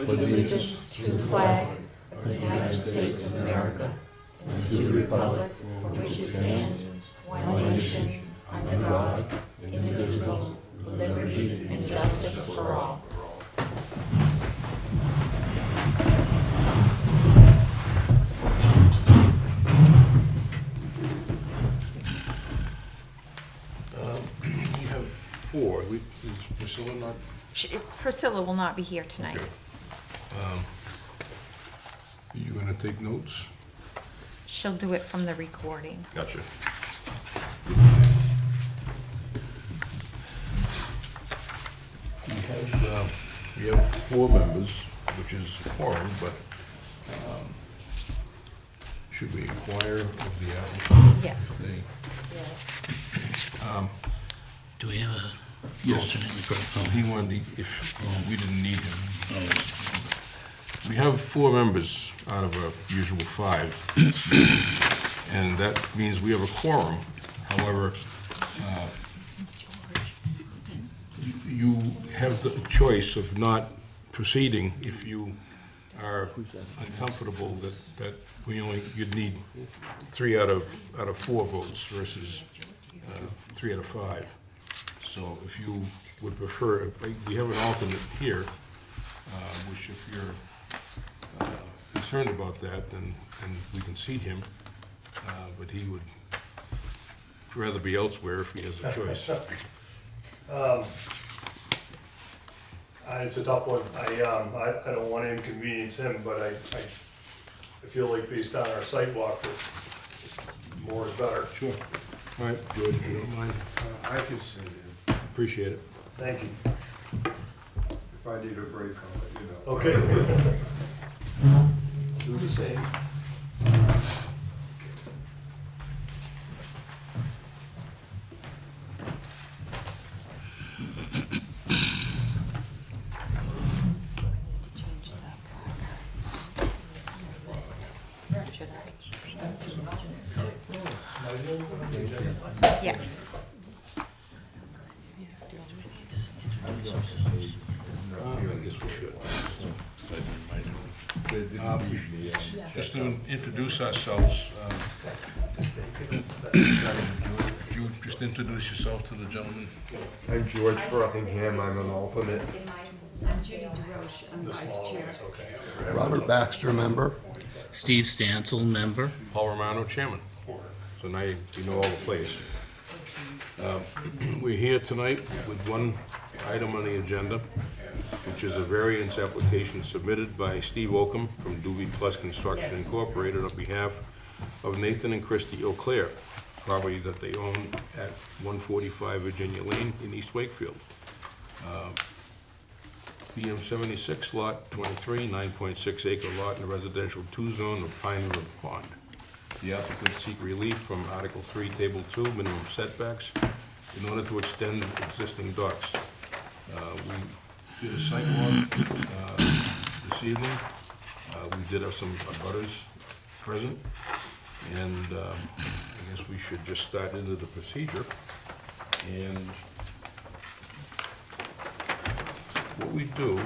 allegiance to the flag of the United States of America and to the republic for which it stands, one nation, under God, indivisible, with liberty and justice for all. We have four. Is Priscilla not? Priscilla will not be here tonight. Okay. Are you going to take notes? She'll do it from the recording. Gotcha. We have four members, which is a quorum, but should we inquire of the applicant? Yes. Do we have a Yes. alternate? He wanted, if we didn't need him. We have four members out of our usual five, and that means we have a quorum. However, you have the choice of not proceeding if you are uncomfortable that you'd need 3 out of 4 votes versus 3 out of 5. So if you would prefer, we have an alternate here, which if you're concerned about that, then we can seat him, but he would rather be elsewhere if he has a choice. It's a tough one. I don't want to inconvenience him, but I feel like based on our site walk, that more is better. Sure. All right, George, if you don't mind. I can sit in. Appreciate it. Thank you. If I need a break, I'll let you know. Okay. Do the same. Yes. I guess we should. Just to introduce ourselves, could you just introduce yourself to the gentleman? I'm George Frothingham, I'm an alternate. I'm Judy DeRoche, I'm vice chair. Robert Baxter, member. Steve Stansel, member. Paul Romano, chairman. So now you know all the players. We're here tonight with one item on the agenda, which is a variance application submitted by Steve Oakham from Doobie Plus Construction Incorporated on behalf of Nathan and Christy O'Clair, property that they own at 145 Virginia Lane in East Wakefield. PM 76, lot 23, 9.6 acre lot in the residential 2 zone of Pine River Pond. The applicant seek relief from Article 3, Table 2, minimum setbacks, in order to extend existing docks. We did a site walk this evening. We did have some abutters present, and I guess we should just start into the procedure. And what we do is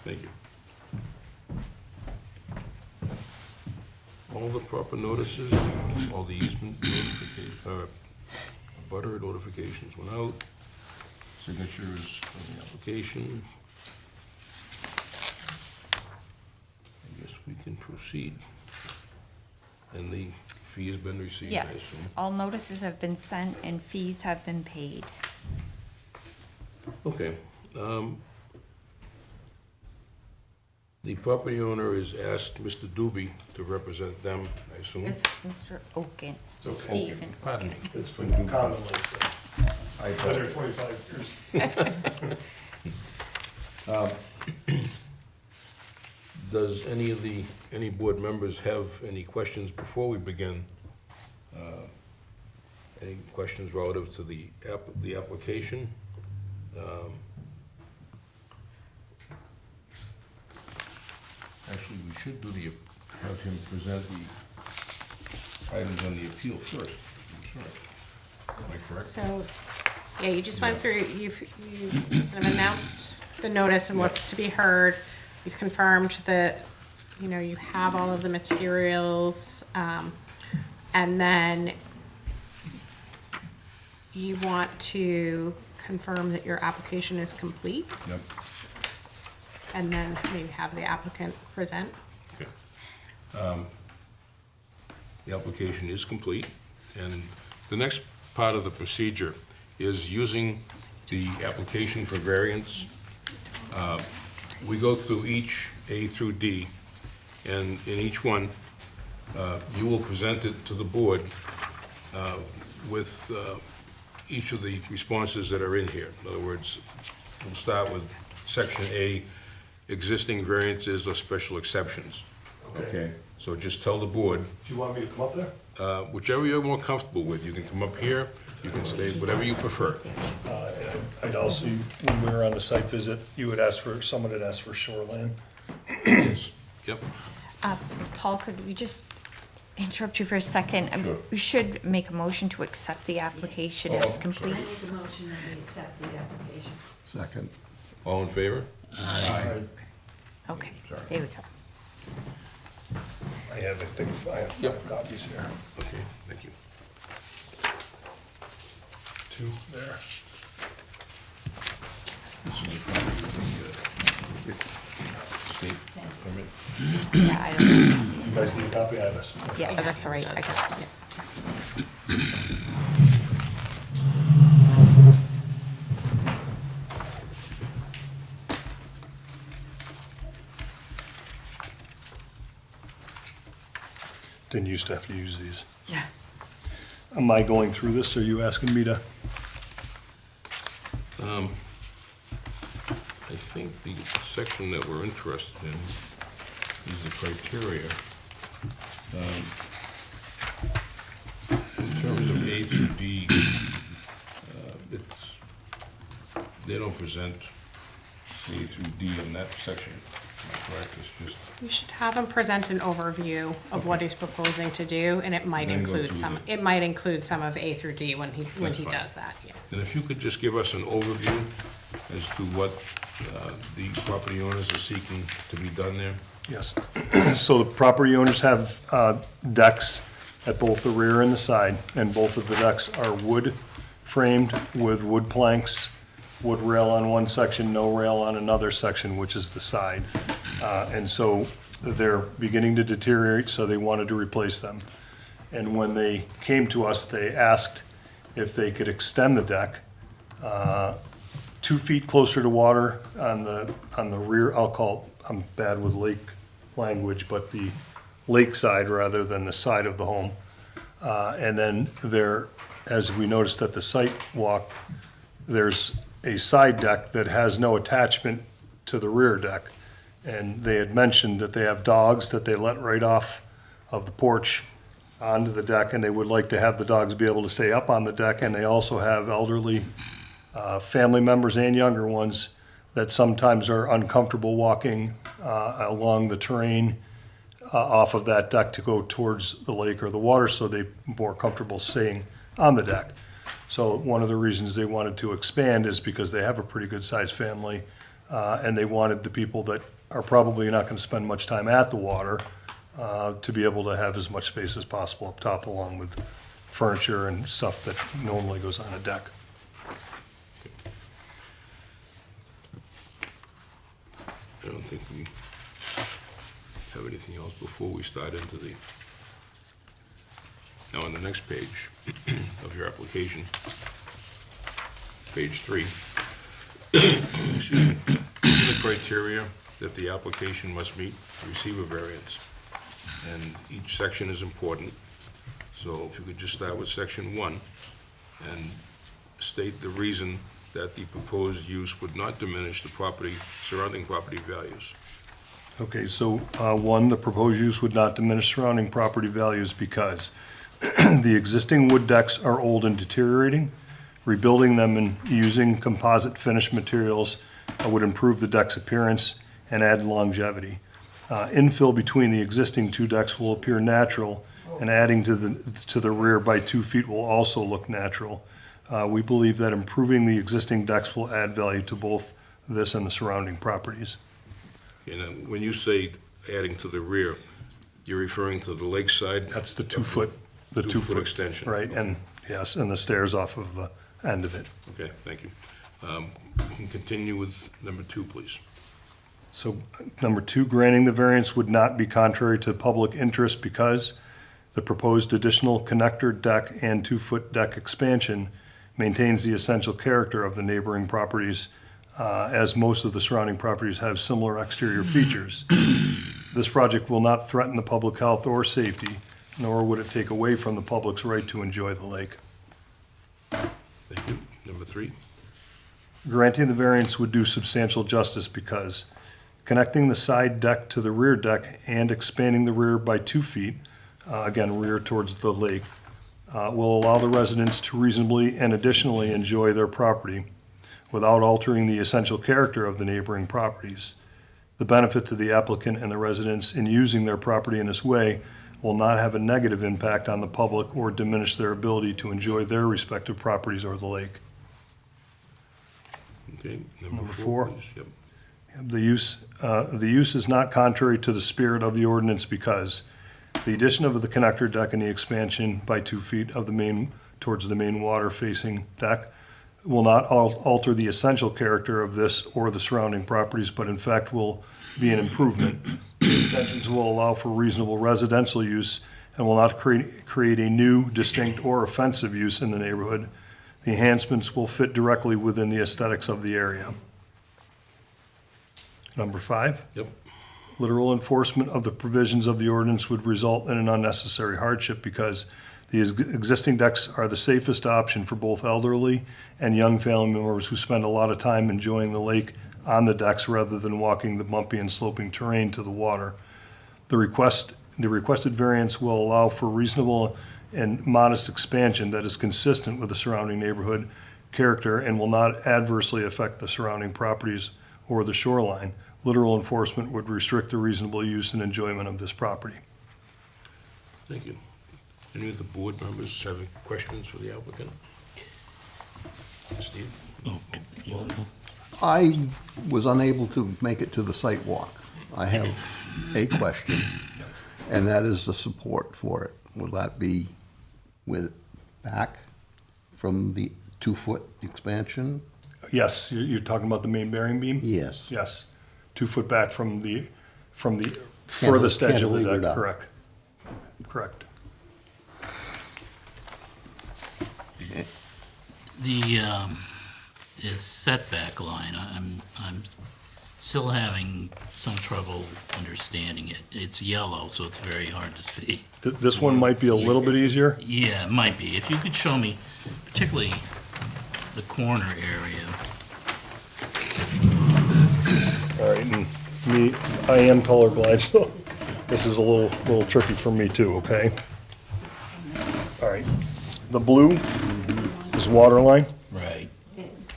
thank you. All the proper notices, all the easement notifications, butter notifications went out, signatures on the application. I guess we can proceed. And the fee has been received, I Yes. assume. All notices have been sent and fees have been paid. Okay. The property owner has asked Mr. Doobie to represent them, I assume. Is Mr. Oaken, okay. Stephen. Pardon me. It's been commonly, I've been here 25 years. Does any board members have any questions before we begin? Any questions relative to the application? Actually, we should have him present items on the appeal first. I'm sorry. Am I correct? So, yeah, you just went through, you kind of announced the notice and what's to be heard. You've confirmed that, you know, you have all of the materials, and then you want to confirm that your application is complete, Yep. and then maybe have the applicant present. Okay. The application is complete, and the next part of the procedure is using the application for variance. We go through each A through D, and in each one, you will present it to the board with each of the responses that are in here. In other words, we'll start with Section A, existing variances or special exceptions. Okay? So just tell the board, Do you want me to come up there? whichever you're more comfortable with. You can come up here, you can stay, whatever you prefer. And I'd also, when we were on the site visit, you had asked for, someone had asked for shoreline. Yep. Paul, could we just interrupt you for a second? Sure. We should make a motion to accept the application as complete. I make a motion that we accept the application. Second. All in favor? Aye. Okay, there we go. I have, I think, I have Yep. 5 copies here. Okay, thank you. 2 there. This is a copy of the state permit. Yeah, I don't, You guys need a copy? I have a. yeah, that's all right. I got it. Didn't used to have to use these. Yeah. Am I going through this, or are you asking me to? I think the section that we're interested in is the criteria. In terms of A through D, they don't present A through D in that section, correct? It's just, You should have him present an overview of what he's proposing to do, and it might Then go include through some, the- it might include some of A through D when he That's fine. does that, yeah. and if you could just give us an overview as to what the property owners are seeking to be done there? Yes. So the property owners have decks at both the rear and the side, and both of the decks are wood framed with wood planks, wood rail on one section, no rail on another section, which is the side. And so they're beginning to deteriorate, so they wanted to replace them. And when they came to us, they asked if they could extend the deck 2 feet closer to water on the rear, I'm bad with lake language, but the lake side rather than the side of the home. And then there, as we noticed at the site walk, there's a side deck that has no attachment to the rear deck. And they had mentioned that they have dogs that they let right off of the porch onto the deck, and they would like to have the dogs be able to stay up on the deck. And they also have elderly family members and younger ones that sometimes are uncomfortable walking along the terrain off of that deck to go towards the lake or the water, so they're more comfortable staying on the deck. So one of the reasons they wanted to expand is because they have a pretty good-sized family, and they wanted the people that are probably not gonna spend much time at the water to be able to have as much space as possible up top, along with furniture and stuff that normally goes on a deck. I don't think we have anything else before we start into the, now on the next page of your application, page 3. Excuse me. These are the criteria that the application must meet to receive a variance. And each section is important. So if you could just start with section 1 and state the reason that the proposed use would not diminish the property, surrounding property values. Okay, so, 1, the proposed use would not diminish surrounding property values because the existing wood decks are old and deteriorating. Rebuilding them and using composite finished materials would improve the deck's appearance and add longevity. Infill between the existing 2 decks will appear natural and adding to the rear by 2 feet will also look natural. We believe that improving the existing decks will add value to both this and the surrounding properties. And when you say adding to the rear, you're referring to the lakeside? That's the 2 foot, the 2 2-foot foot. extension. Right, and, yes, and the stairs off of the end of it. Okay, thank you. You can continue with number 2, please. So, number 2, granting the variance would not be contrary to public interest because the proposed additional connector deck and 2-foot deck expansion maintains the essential character of the neighboring properties, as most of the surrounding properties have similar exterior features. This project will not threaten the public health or safety, nor would it take away from the public's right to enjoy the lake. Thank you. Number 3. Granting the variance would do substantial justice because connecting the side deck to the rear deck and expanding the rear by 2 feet, again, rear towards the lake, will allow the residents to reasonably and additionally enjoy their property without altering the essential character of the neighboring properties. The benefit to the applicant and the residents in using their property in this way will not have a negative impact on the public or diminish their ability to enjoy their respective properties or the lake. Okay, Number number 4. 4, please. Yep. The use is not contrary to the spirit of the ordinance because the addition of the connector deck and the expansion by 2 feet of the main, towards the main water-facing deck will not alter the essential character of this or the surrounding properties, but in fact will be an improvement. The extensions will allow for reasonable residential use and will not create a new, distinct, or offensive use in the neighborhood. The enhancements will fit directly within the aesthetics of the area. Number 5. Yep. Literal enforcement of the provisions of the ordinance would result in an unnecessary hardship because the existing decks are the safest option for both elderly and young family members who spend a lot of time enjoying the lake on the decks rather than walking the bumpy and sloping terrain to the water. The requested variance will allow for reasonable and modest expansion that is consistent with the surrounding neighborhood character and will not adversely affect the surrounding properties or the shoreline. Literal enforcement would restrict the reasonable use and enjoyment of this property. Thank you. Any of the board members have any questions for the applicant? Steve? I was unable to make it to the site walk. I have a question, and that is the support for it. Will that be with back from the 2-foot expansion? Yes, you're talking about the main bearing beam? Yes. Yes, 2 foot back from the furthest edge of the Cantilevered deck, up. correct. Correct. The setback line, I'm still having some trouble understanding it. It's yellow, so it's very hard to see. This one might be a little bit easier. Yeah, it might be. If you could show me, particularly the corner area. All right, and me, I am colorblind, so this is a little tricky for me too, okay? All right, the blue is water line. Right.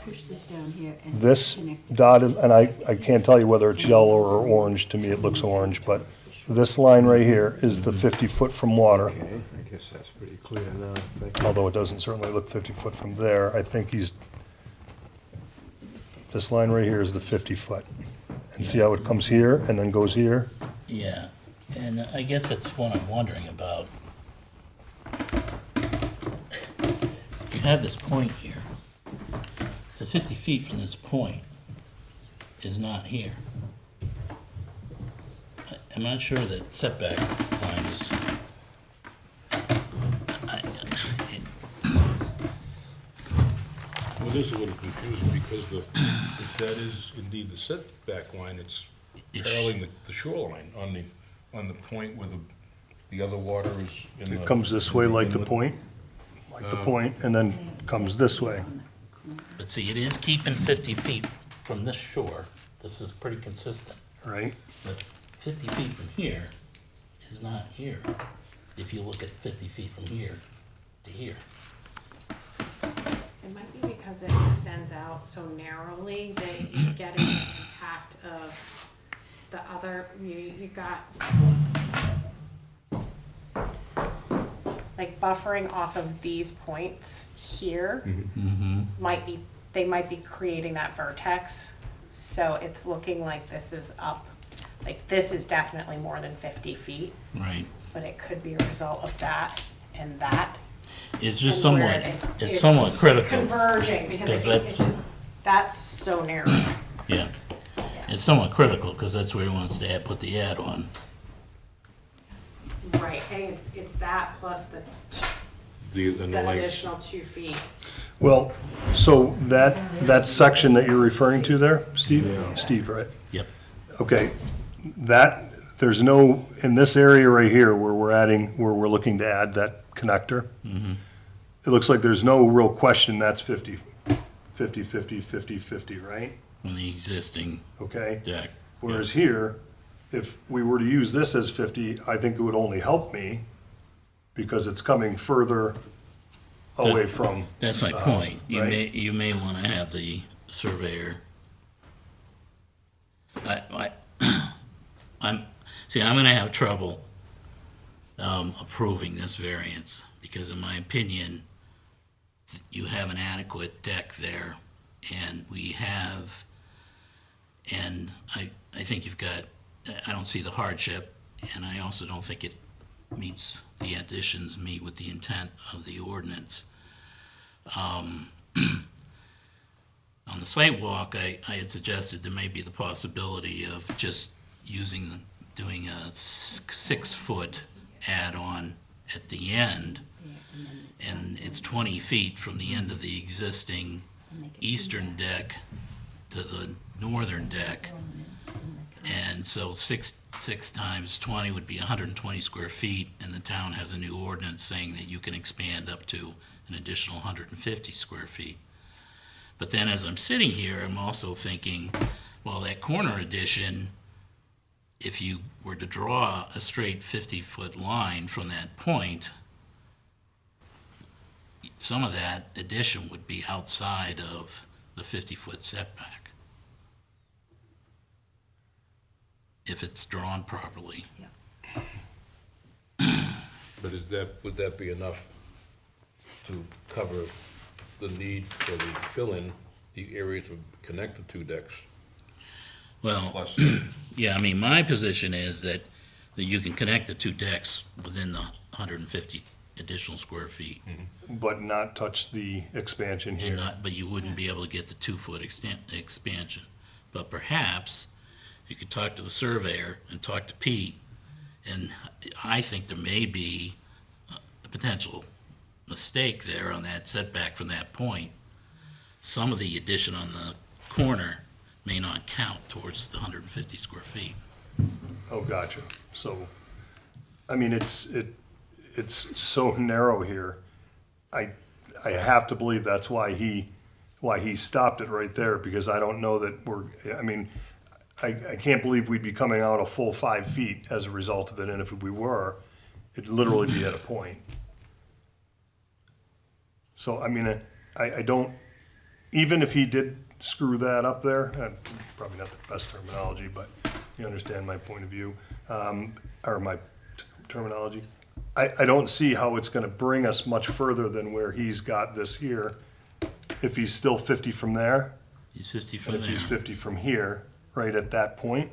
Push this down here and This connect. dotted, and I can't tell you whether it's yellow or orange, to me it looks orange, but this line right here is the 50 foot from water, Okay, I guess that's pretty clear now. Thank you. although it doesn't certainly look 50 foot from there. I think this line right here is the 50 foot. And see how it comes here and then goes here? Yeah, and I guess that's what I'm wondering about. You have this point here. The 50 feet from this point is not here. I'm not sure that setback line is. Well, it is a little confusing because if that is indeed the setback line, it's paralleling the shoreline on the point where the other water is in the. It comes this way like the inlet. point, and then comes this way. But see, it is keeping 50 feet from this shore. This is pretty consistent. Right? But 50 feet from here is not here, if you look at 50 feet from here to here. It might be because it extends out so narrowly that you get an impact of the other, you got like buffering off of these points here they might be creating that vertex. So it's looking like this is up, like this is definitely more than 50 feet, Right. but it could be a result of that and that. It's just and where somewhat, it's somewhat critical. Converging, because it's just, that's so narrow. Yeah. It's somewhat critical, because that's where he wants to put the add-on. Right, and it's that plus the And the length. additional 2 feet. Well, so that section that you're referring to there, Steve? Steve, right? Yep. Okay, there's no, in this area right here where we're looking to add that connector, it looks like there's no real question that's 50, 50, 50, 50, 50, right? On the existing Okay? deck. Whereas here, if we were to use this as 50, I think it would only help me because it's coming further away from. That's my the house, point. right? You may want to have the surveyor. I'm going to have trouble approving this variance because, in my opinion, you have an adequate deck there, and I think you've got. I don't see the hardship, and I also don't think it meets the additions meet with the intent of the ordinance. On the site walk, I had suggested there may be the possibility of just doing a 6-foot add-on at the end, and it's 20 feet from the end of the existing eastern deck to the northern deck. And so six times 20 would be 120 square feet, and the town has a new ordinance saying that you can expand up to an additional 150 square feet. But then as I'm sitting here, I'm also thinking, well, that corner addition, if you were to draw a straight 50-foot line from that point, some of that addition would be outside of the 50-foot setback, if it's drawn properly. But would that be enough to cover the need for the fill-in, the area to connect the two decks? Well, Plus, yeah, I mean, my position is that you can connect the two decks within the 150 additional square feet. But not touch the expansion And here. but you wouldn't be able to get the 2-foot expansion. But perhaps you could talk to the surveyor and talk to Pete, and I think there may be a potential mistake there on that setback from that point. Some of the addition on the corner may not count towards the 150 square feet. Oh, gotcha. So, I mean, it's so narrow here. I have to believe that's why he stopped it right there, because I don't know that I can't believe we'd be coming out a full 5 feet as a result of it, and if we were, it'd literally be at a point. So, I mean, I don't, even if he did screw that up there, probably not the best terminology, but you understand my point of view, or my terminology. I don't see how it's gonna bring us much further than where he's got this here, if he's still 50 from there, He's 50 from and if there. he's 50 from here, right at that point.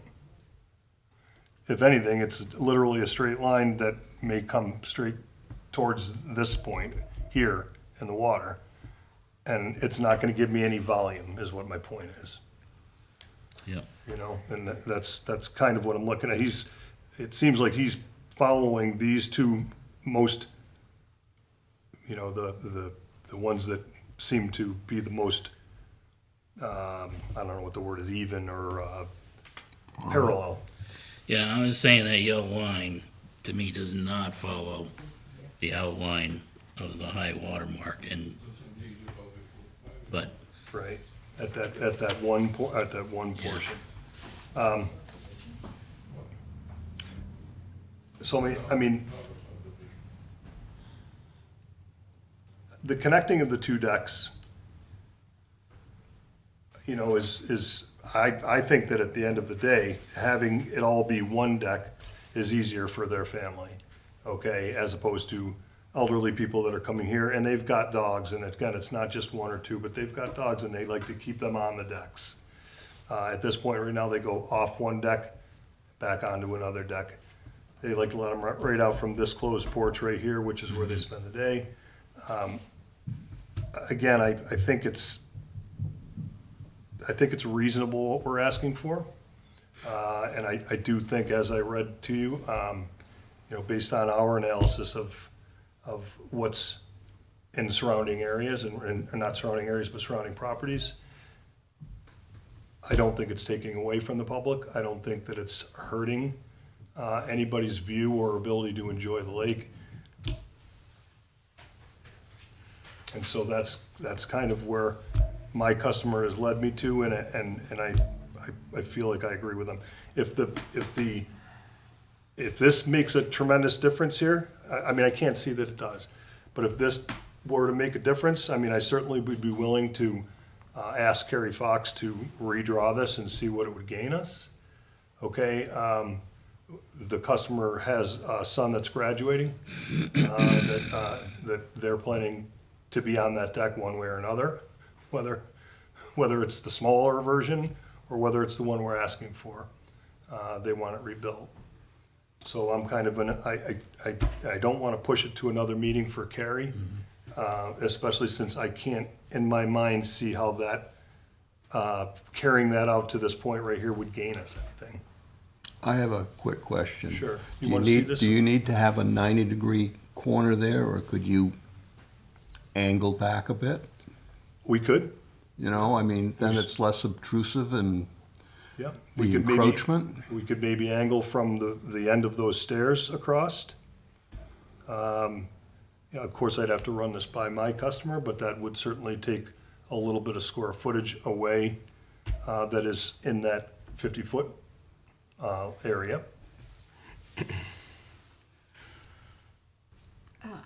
If anything, it's literally a straight line that may come straight towards this point here in the water. And it's not gonna give me any volume, is what my point is. Yeah. You know, and that's kind of what I'm looking at. It seems like he's following these two most, you know, the ones that seem to be the most, I don't know what the word is, even or parallel. Yeah, I was saying that yellow line, to me, does not follow the outline of the high water mark, but Right, at that one portion. So, I mean, the connecting of the two decks, you know, I think that at the end of the day, having it all be one deck is easier for their family, okay, as opposed to elderly people that are coming here, and they've got dogs, and again, it's not just one or two, but they've got dogs, and they like to keep them on the decks. At this point, right now, they go off one deck, back onto another deck. They like to let them right out from this closed porch right here, which is where they spend the day. Again, I think it's reasonable what we're asking for. And I do think, as I read to you, based on our analysis of what's in surrounding areas and not surrounding areas, but surrounding properties, I don't think it's taking away from the public. I don't think that it's hurting anybody's view or ability to enjoy the lake. And so that's kind of where my customer has led me to, and I feel like I agree with them. If this makes a tremendous difference here, I mean, I can't see that it does, but if this were to make a difference, I mean, I certainly would be willing to ask Kerry Fox to redraw this and see what it would gain us. Okay, the customer has a son that's graduating, that they're planning to be on that deck one way or another, whether it's the smaller version or whether it's the one we're asking for. They want it rebuilt. So I'm kind of I don't want to push it to another meeting for Carrie, especially since I can't, in my mind, see how that, carrying that out to this point right here would gain us anything. I have a quick question. Sure. Do You you wanna see need, this? do you need to have a 90-degree corner there, or could you angle back a bit? We could, You know, I mean, then it's less obtrusive and yeah. the encroachment. We could maybe angle from the end of those stairs across. Yeah, of course, I'd have to run this by my customer, but that would certainly take a little bit of square footage away that is in that 50-foot area.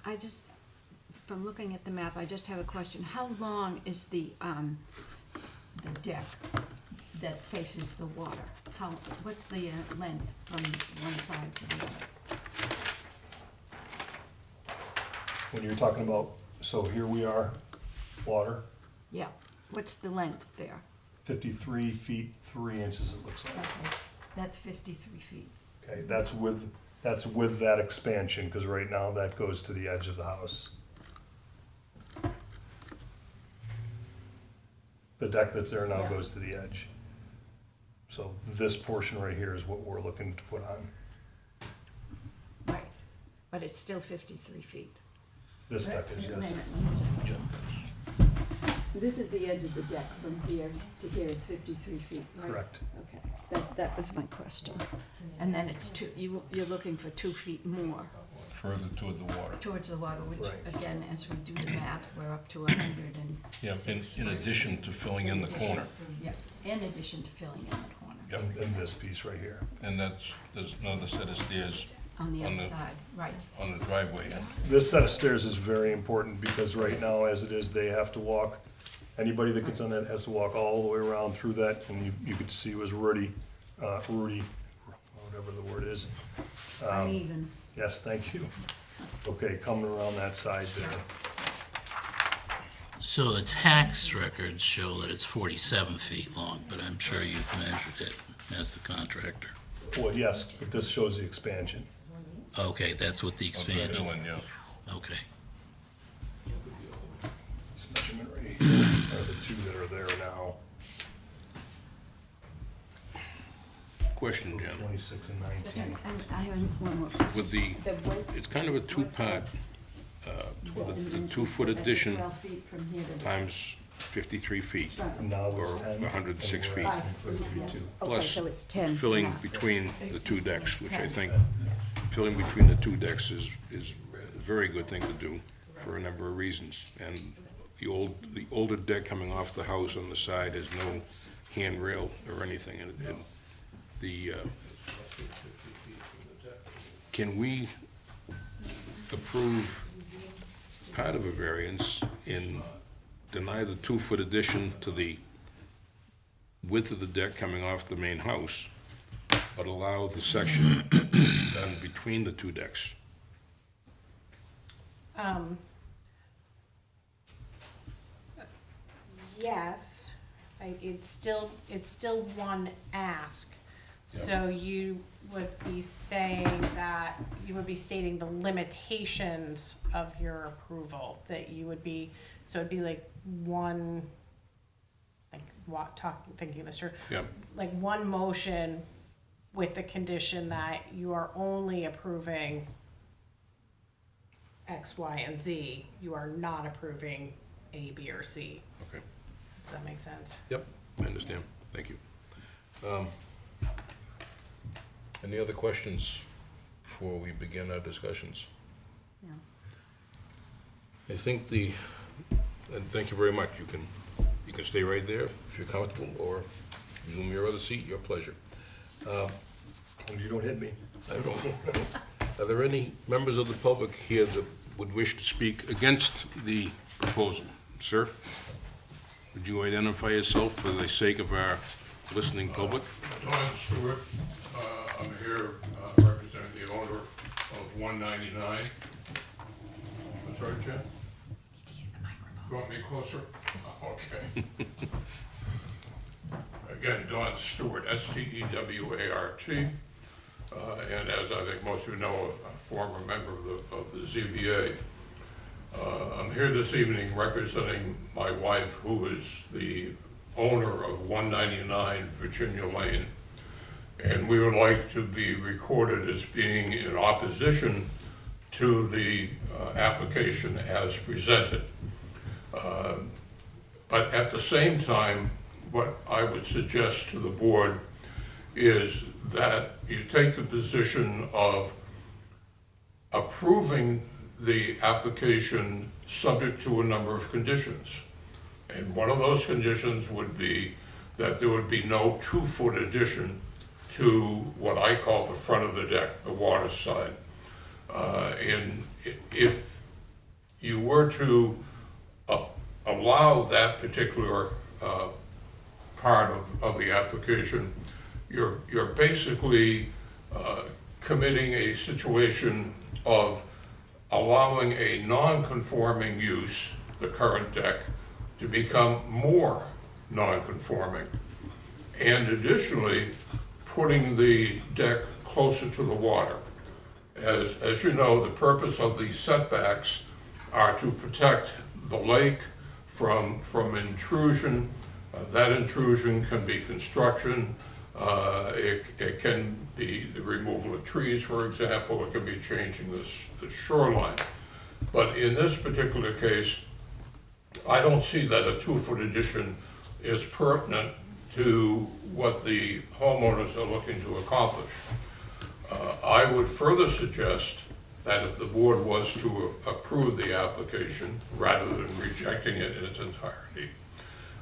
I just, from looking at the map, I just have a question. How long is the deck that faces the water? What's the length from one side to the other? When you're talking about, so here we are, water, Yeah, what's the length there? 53 feet 3 inches it looks like. Okay, that's 53 feet. Okay, that's with that expansion, because right now that goes to the edge of the house. The deck that's there now Yeah. goes to the edge. So this portion right here is what we're looking to put on. Right, but it's still 53 feet. This deck is, Wait a yes. minute, let me just- Yeah. This is the edge of the deck, from here to here is 53 feet, right? Correct. Okay, that was my question. And then it's you're looking for 2 feet more Further toward the water. towards the water, which, Right. again, as we do the math, we're up to 100 and, Yeah, in addition to filling in the corner. yeah, in addition to filling in the corner, Yep. And this piece right here. And there's another set of stairs on the On other the- side, right. on the driveway. This set of stairs is very important, because right now, as it is, they have to walk, anybody that gets on that has to walk all the way around through that, and you could see it was Rudy, whatever the word is. Uneven. Yes, thank you. Okay, coming around that side there. So the tax records show that it's 47 feet long, but I'm sure you've measured it as the contractor. Well, yes, but this shows the expansion. Okay, that's what the expansion, Filling, yeah. okay. This measurement right here are the two that are there now, Question, Jen. 26 and 19. And I have one more. With the, The width- it's kind of a two-part, the 2-foot addition 12 feet from here to. times 53 feet. And now it's Or 10. 106 and feet. we're asking for 32. Okay, Plus so it's 10 filling now. between the two decks, which I 10. think, filling between the two decks is a very good thing to do for a number of reasons. And the older deck coming off the house on the side has no handrail or anything. And can we approve part of a variance and deny the 2-foot addition to the width of the deck coming off the main house, but allow the section done between the two decks? Yes, it's still one ask. So you would be saying that, you would be stating the limitations of your approval, that you would be, so it'd be like one, like, thinking this through. Yep. Like one motion with the condition that you are only approving X, Y, and Z. You are not approving A, B, or C. Okay. Does that make sense? Yep, I understand. Thank you. Any other questions before we begin our discussions? No. I think and thank you very much. You can stay right there if you're comfortable, or resume your other seat, your pleasure. You don't hit me. I don't know. Are there any members of the public here that would wish to speak against the proposal? Sir, would you identify yourself for the sake of our listening public? Don Stewart, I'm here representing the owner of 199. I'm sorry, Jen? You want me closer? Okay. Again, Don Stewart, S-T-E-W-A-R-T. And as I think most of you know, a former member of the ZBA. I'm here this evening representing my wife, who is the owner of 199 Virginia Lane. And we would like to be recorded as being in opposition to the application as presented. But at the same time, what I would suggest to the board is that you take the position of approving the application subject to a number of conditions. And one of those conditions would be that there would be no 2-foot addition to what I call the front of the deck, the water side. And if you were to allow that particular part of the application, you're basically committing a situation of allowing a non-conforming use, the current deck, to become more non-conforming. And additionally, putting the deck closer to the water. As you know, the purpose of these setbacks are to protect the lake from intrusion. That intrusion can be construction. It can be the removal of trees, for example. It can be changing the shoreline. But in this particular case, I don't see that a 2-foot addition is pertinent to what the homeowners are looking to accomplish. I would further suggest that if the board was to approve the application rather than rejecting it in its entirety,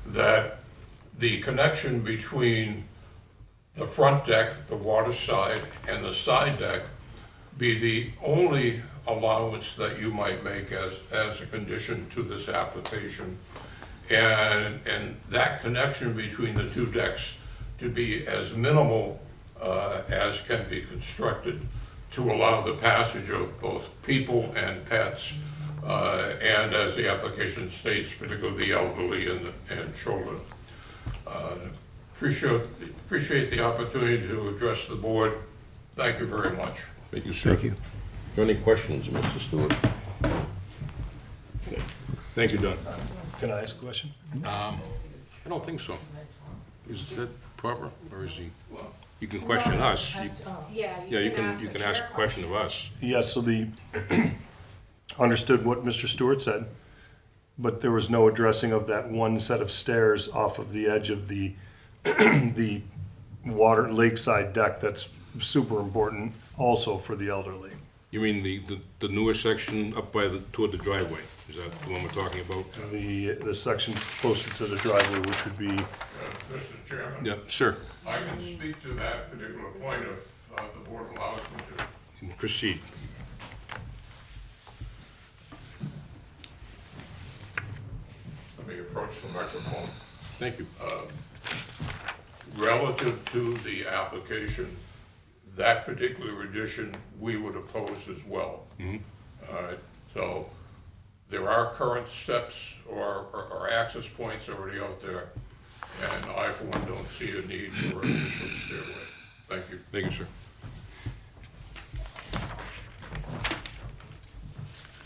that the connection between the front deck, the water side, and the side deck be the only allowance that you might make as a condition to this application. And that connection between the two decks to be as minimal as can be constructed to allow the passage of both people and pets, and as the application states, particularly the elderly and children. Appreciate the opportunity to address the board. Thank you very much. Thank you, sir. Thank you. Are there any questions, Mr. Stewart? Okay. Thank you, Don. Can I ask a question? I don't think so. Is that proper, or is he? You can question us. Yeah, you can ask a question of us. Yes, so understood what Mr. Stewart said, but there was no addressing of that one set of stairs off of the edge of the the water lakeside deck that's super important also for the elderly. You mean the newer section up by toward the driveway? Is that the one we're talking about? The section closer to the driveway, which would be, Mr. Chairman? Yeah, sir. I can speak to that particular point if the board allows me to. You can proceed. Let me approach the microphone. Thank you. Relative to the application, that particular addition, we would oppose as well. All right, so there are current steps or access points already out there, and I, for one, don't see a need for an additional stairway. Thank you. Thank you, sir.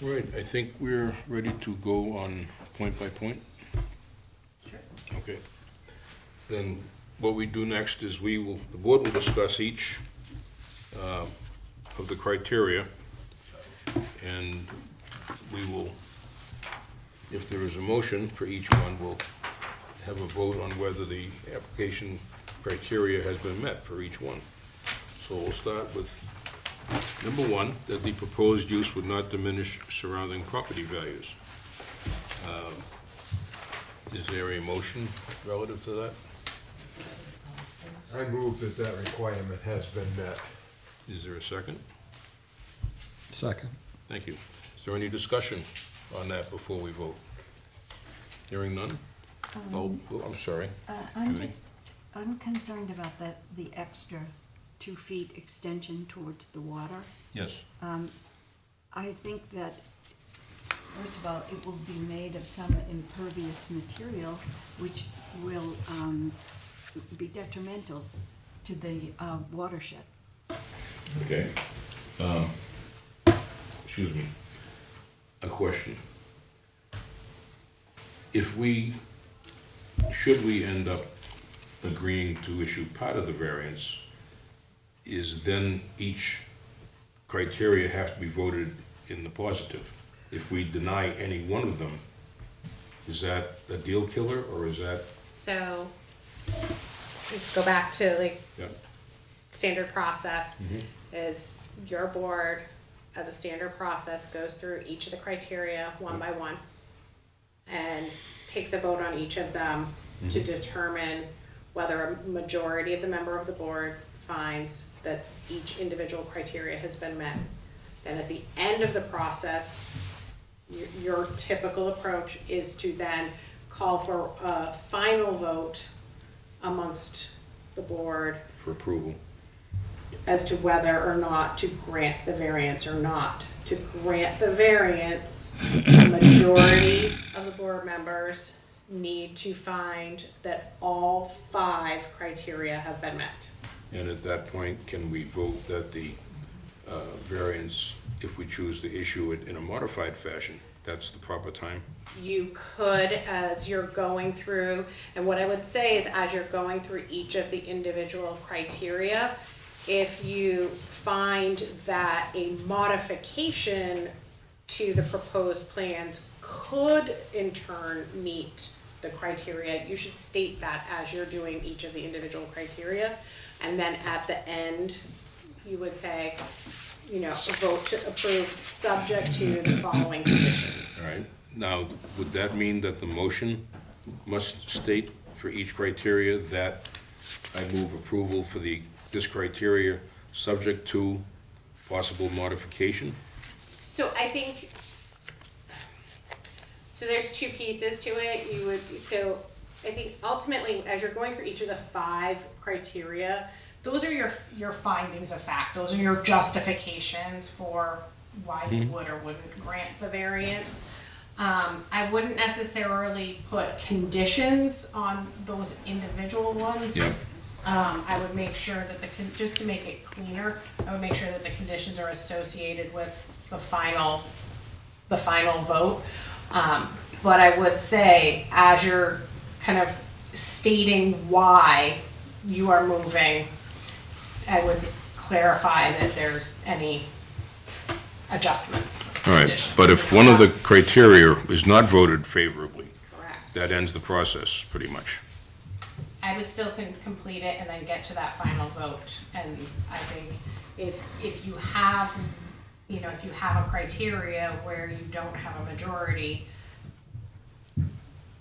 All right, I think we're ready to go on point by point. Sure. Okay. Then what we do next is the board will discuss each of the criteria, and we will, if there is a motion for each one, we'll have a vote on whether the application criteria has been met for each one. So we'll start with number one, that the proposed use would not diminish surrounding property values. Is there a motion relative to that? I move that that requirement has been met. Is there a second? Second. Thank you. Is there any discussion on that before we vote? Hearing none? Oh, I'm sorry. Judy? I'm concerned about the extra 2 feet extension towards the water. Yes. I think that, first of all, it will be made of some impervious material, which will be detrimental to the watershed. Okay. Excuse me. A question. Should we end up agreeing to issue part of the variance, is then each criteria has to be voted in the positive? If we deny any one of them, is that a deal killer, or is that? So, let's go back to like Yeah. standard process. Is your board, as a standard process, goes through each of the criteria one by one and takes a vote on each of them to determine whether a majority of the member of the board finds that each individual criteria has been met. Then at the end of the process, your typical approach is to then call for a final vote amongst the board For approval. as to whether or not to grant the variance or not. To grant the variance, the majority of the board members need to find that all 5 criteria have been met. And at that point, can we vote that the variance, if we choose to issue it in a modified fashion, that's the proper time? You could, as you're going through, and what I would say is as you're going through each of the individual criteria, if you find that a modification to the proposed plans could in turn meet the criteria, you should state that as you're doing each of the individual criteria. And then at the end, you would say, vote to approve subject to the following conditions. All right. Now, would that mean that the motion must state for each criteria that I move approval for this criteria, subject to possible modification? So I think, so there's 2 pieces to it. So I think ultimately, as you're going through each of the 5 criteria, those are your findings of fact. Those are your justifications for why you would or wouldn't grant the variance. I wouldn't necessarily put conditions on those individual ones. Yep. I would make sure that just to make it cleaner, I would make sure that the conditions are associated with the final vote. But I would say, as you're kind of stating why you are moving, I would clarify that there's any adjustments. All right, conditions. but if one of the criteria is not voted favorably, Correct. that ends the process, pretty much. I would still complete it and then get to that final vote. And I think if you have, if you have a criteria where you don't have a majority,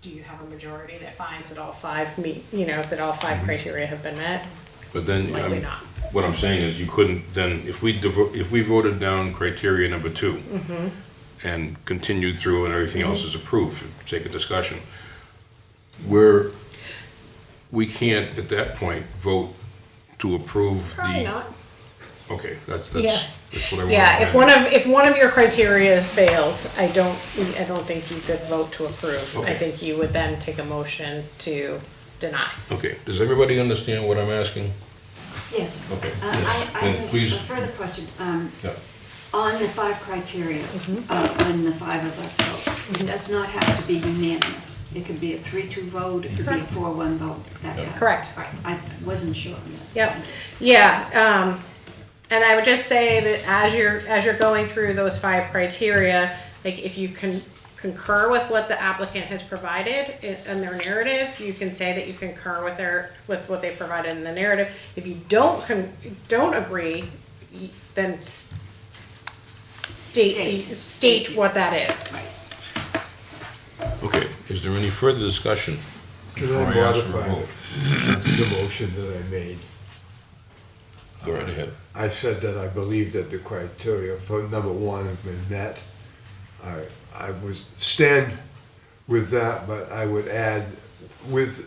do you have a majority that finds that all 5 that all 5 criteria have been met? But then, Likely not. what I'm saying is you couldn't then, if we voted down criteria number 2 and continued through and everything else is approved, for sake of discussion, we can't at that point vote to approve Probably not. Okay, that's Yeah. what I wanted. Yeah, to if one of your criteria fails, I don't think you could vote to approve. I Okay. think you would then take a motion to deny. Okay, does everybody understand what I'm asking? Yes. Okay. I Then have a please- further question. Yeah. On the 5 criteria, when the 5 of us vote, it does not have to be unanimous. It could be a 3-2 vote, it could be a 4-1 vote, that kind of. Correct. Right, I wasn't sure on that. Yep, yeah, and I would just say that as you're going through those 5 criteria, like if you can concur with what the applicant has provided in their narrative, you can say that you concur with what they provided in the narrative. If you don't agree, then state what that is. Right. Okay, is there any further discussion Can before I I ask for a modify vote? the motion that I made? Go right ahead. I said that I believe that the criteria for number 1 have been met. I was stand with that, but I would add with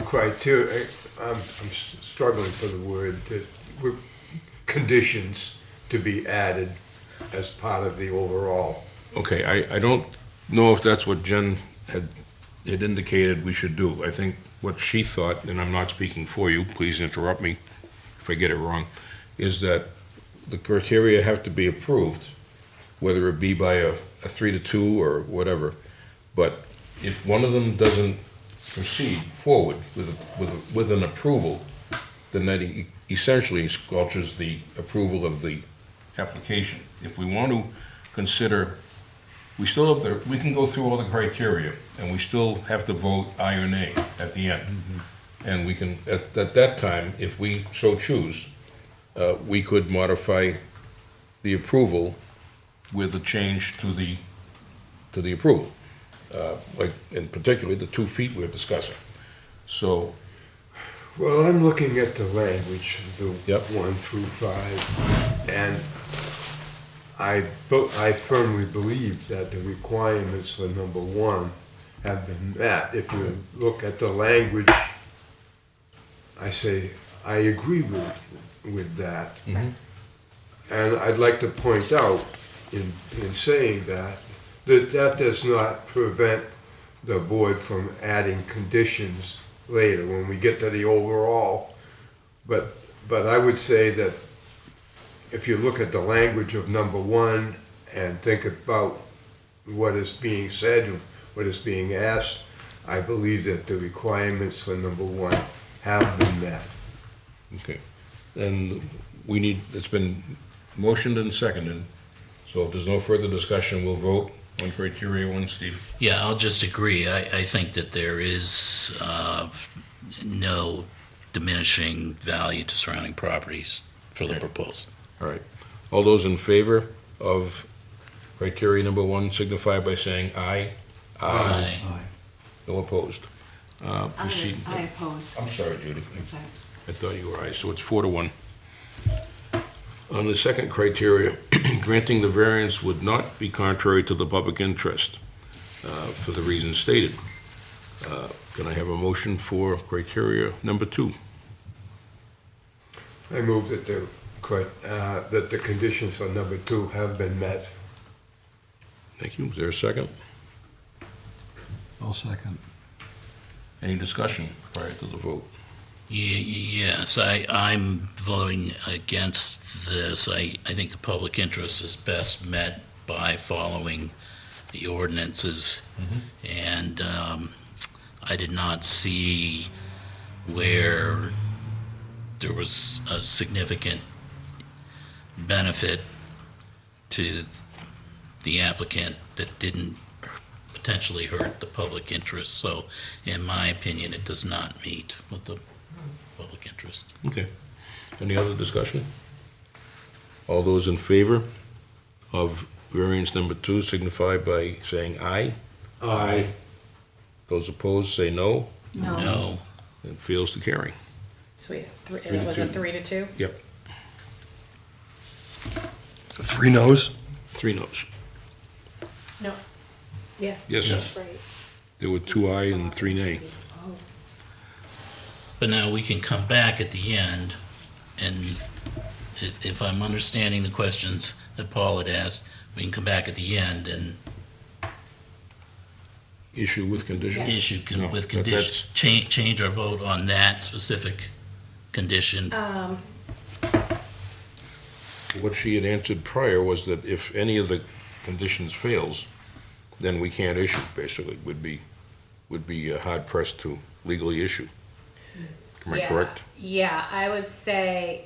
criteria, I'm struggling for the word, with conditions to be added as part of the overall. Okay, I don't know if that's what Jen had indicated we should do. I think what she thought, and I'm not speaking for you, please interrupt me if I get it wrong, is that the criteria have to be approved, whether it be by a 3-2 or whatever. But if one of them doesn't proceed forward with an approval, then that essentially squelches the approval of the application. If we want to consider, we still have we can go through all the criteria, and we still have to vote aye or nay at the end. And we can, at that time, if we so choose, we could modify the approval with a change to the approval. Like, in particular, the 2 feet we're discussing. So, Well, I'm looking at the language, the Yep. 1 through 5, and I firmly believe that the requirements for number 1 have been met. If you look at the language, I say, I agree with that. And I'd like to point out, in saying that that does not prevent the board from adding conditions later when we get to the overall. But I would say that if you look at the language of number 1 and think about what is being said, what is being asked, I believe that the requirements for number 1 have been met. okay. And it's been motioned and seconded. So if there's no further discussion, we'll vote on criteria 1, Steve. Yeah, I'll just agree. I think that there is no diminishing value to surrounding properties for the Okay. proposal. All right. All those in favor of criteria number 1 signify by saying aye. Aye. No opposed. Proceed. I oppose. I'm sorry, Judy. Sorry. I thought you were aye, so it's 4-1. On the second criteria, granting the variance would not be contrary to the public interest for the reasons stated. Can I have a motion for criteria number 2? I move that the conditions for number 2 have been met. Thank you. Is there a second? I'll second. Any discussion prior to the vote? Yes, I'm voting against this. I think the public interest is best met by following the ordinances. And I did not see where there was a significant benefit to the applicant that didn't potentially hurt the public interest. So in my opinion, it does not meet with the public interest. Okay. Any other discussion? All those in favor of variance number 2 signify by saying aye. Aye. Those opposed say no. No. It fails to carry. Sweet. to It was a 2. 3-2? Yep. 3 noes? 3 noes. No. Yeah. Yes. That's right. There were 2 aye and 3 nay. But now we can come back at the end And if I'm understanding the questions that Paul had asked, we can come back at the end and Issue with conditions? issue No, with but conditions, change our vote on that specific condition. What she had answered prior was that if any of the conditions fails, then we can't issue, basically, would be hard pressed to legally issue. Am I Yeah. correct? Yeah, I would say,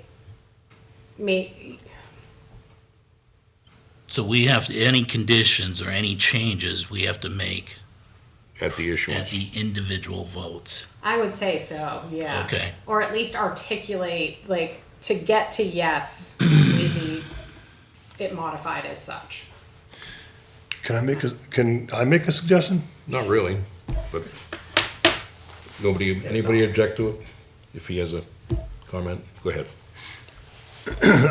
So we have, any conditions or any changes we have to make At the at issuance? the individual votes. I would say so, yeah. Okay. Or at least articulate, like, to get to yes, we need it modified as such. Can I make a suggestion? Not really, but anybody object to it? If he has a comment, go ahead.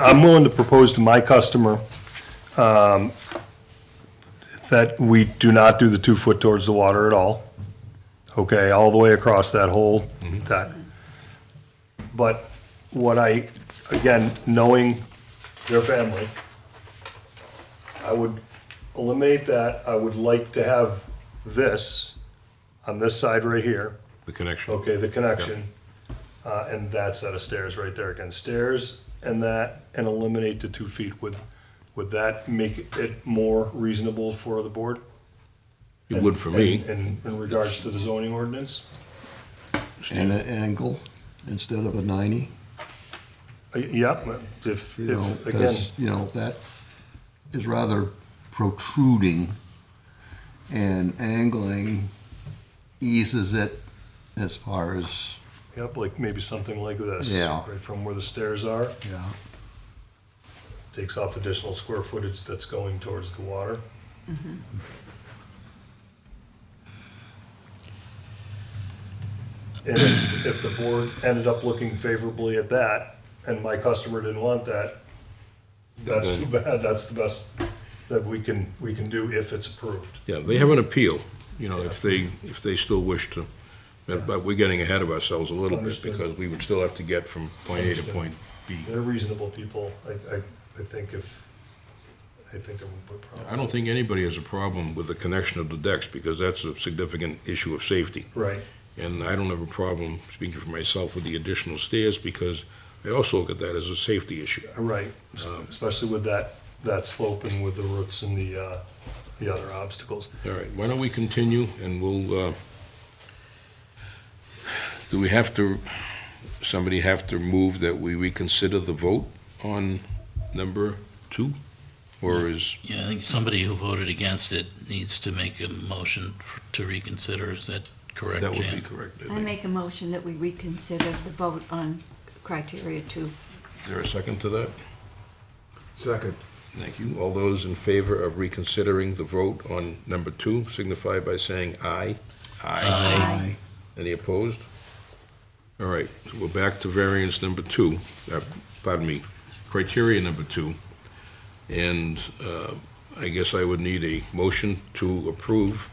I'm willing to propose to my customer that we do not do the 2 foot towards the water at all. Okay, all the way across that whole deck. But what again, knowing their family, I would eliminate that. I would like to have this on this side right here. The connection? Okay, the connection, and that set of stairs right there again, stairs and that, and eliminate the 2 feet. Would that make it more reasonable for the board? It would for me. In regards to the zoning ordinance? And an angle instead of a 90, Yeah, if, you know, again, because, you know, that is rather protruding, and angling eases it as far as, yep, like maybe something like this. Yeah. Right from where the stairs are, yeah. takes off additional square footage that's going towards the water. And if the board ended up looking favorably at that, and my customer didn't want that, that's too bad, that's the best that we can do if it's approved. Yeah, they have an appeal, you know, if they still wish to, but we're getting ahead of ourselves a little bit, Understood. because we would still have to get from point A to Understood. point B. They're reasonable people, I think it won't put a problem. I don't think anybody has a problem with the connection of the decks, because that's a significant issue of safety. Right, And I don't have a problem, speaking for myself, with the additional stairs, because I also look at that as a safety issue. right, especially with that slope and with the roots and the other obstacles. All right, why don't we continue, and we'll, do we have to, somebody have to move that we reconsider the vote on number 2? Or is, Yeah, I think somebody who voted against it needs to make a motion to reconsider. Is that correct, that would Jan? be correct, I I think. make a motion that we reconsider the vote on criteria 2. Is there a second to that? Second. Thank you. All those in favor of reconsidering the vote on number 2 signify by saying aye. Aye. Any opposed? All right, so we're back to variance number 2, pardon me, criteria number 2. And I guess I would need a motion to approve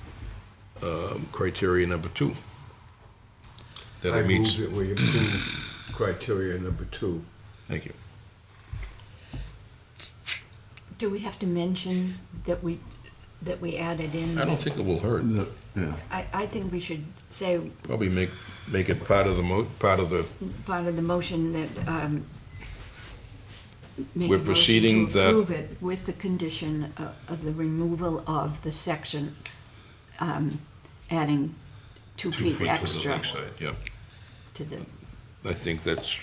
criteria number 2. That I it meets, move that we approve criteria number 2. thank you. Do we have to mention that we added in? I don't think it will hurt. Yeah. I think we should say Probably make it part of the part of the, part of the motion that, make We're a motion proceeding to that- approve it with the condition of the removal of the section, adding 2 2 feet feet to the extra backside, yeah. to the, I think that's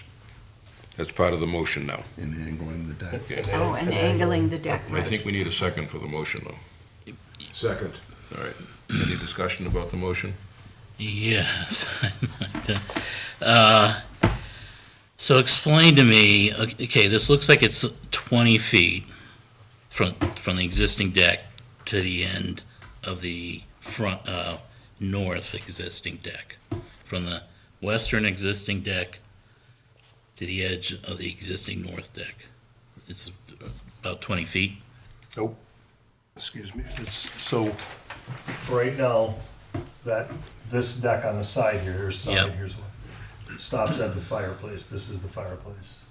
part of the motion now. And angling the deck. Okay. oh, and angling the deck. I think we need a second for the motion, though. Second. All right. Any discussion about the motion? Yes. So explain to me, okay, this looks like it's 20 feet from the existing deck to the end of the front, north existing deck. From the western existing deck to the edge of the existing north deck. It's about 20 feet. Nope, excuse me, so, right now, this deck on the side here, here's Yep. side, here's what, stops at the fireplace, this is the fireplace.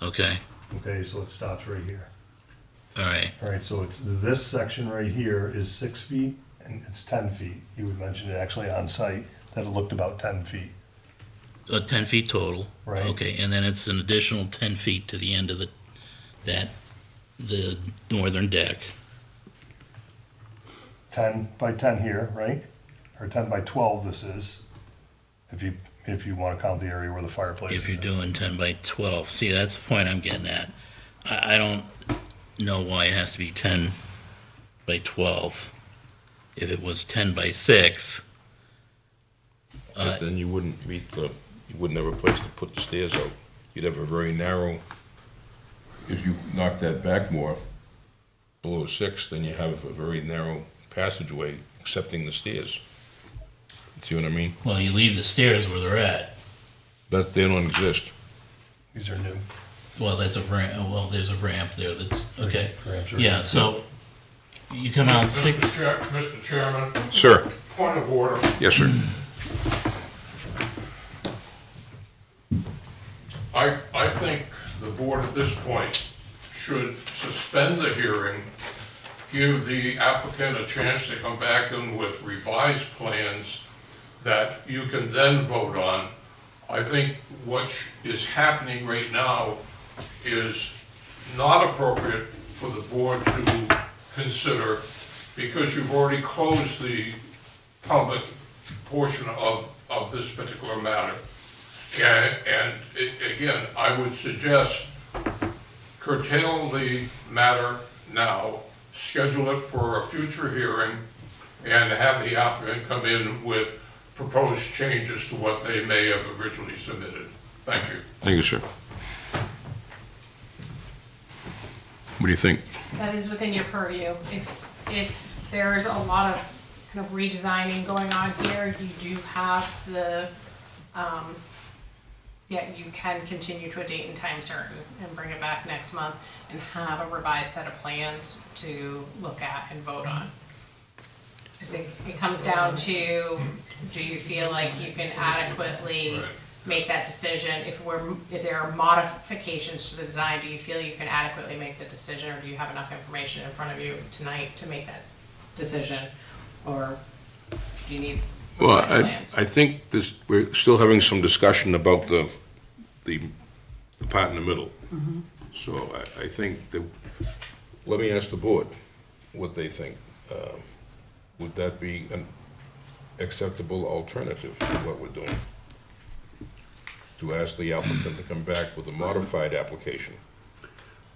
Okay, Okay, so it stops right here. all right. All right, so it's, this section right here is 6 feet and it's 10 feet. You would mention it actually on site, that it looked about 10 feet. 10 feet total. Right. Okay, and then it's an additional 10 feet to the end of the northern deck. 10 by 10 here, right? Or 10 by 12 this is, if you want to count the area where the fireplace is. If you're doing 10 by 12. See, that's the point I'm getting at. I don't know why it has to be 10 by 12. If it was 10 by 6, But then you wouldn't have a place to put the stairs out. You'd have a very narrow, if you knock that back more, below 6, then you have a very narrow passageway accepting the stairs. See what I mean? well, you leave the stairs where they're at. That, they don't exist. These are new. Well, that's a ramp, well, there's a ramp there that's, okay. Ramps are- Yeah, so you come out 6, Mr. Chairman, Sir? point of order. Yes, sir. I think the board at this point should suspend the hearing, give the applicant a chance to come back in with revised plans that you can then vote on. I think what is happening right now is not appropriate for the board to consider because you've already closed the public portion of this particular matter. Again, I would suggest curtail the matter now, schedule it for a future hearing, and have the applicant come in with proposed changes to what they may have originally submitted. Thank you. Thank you, sir. What do you think? That is within your purview. If there's a lot of kind of redesigning going on here, you do have the, you can continue to a date and time certain and bring it back next month and have a revised set of plans to look at and vote on. I think it comes down to, do you feel like you can adequately make that decision? If there are modifications to the design, do you feel you can adequately make the decision, or do you have enough information in front of you tonight to make that decision? Or do you need Well, revised plans? I think this, we're still having some discussion about the part in the middle. So I think that, let me ask the board what they think. Would that be an acceptable alternative to what we're doing? To ask the applicant to come back with a modified application?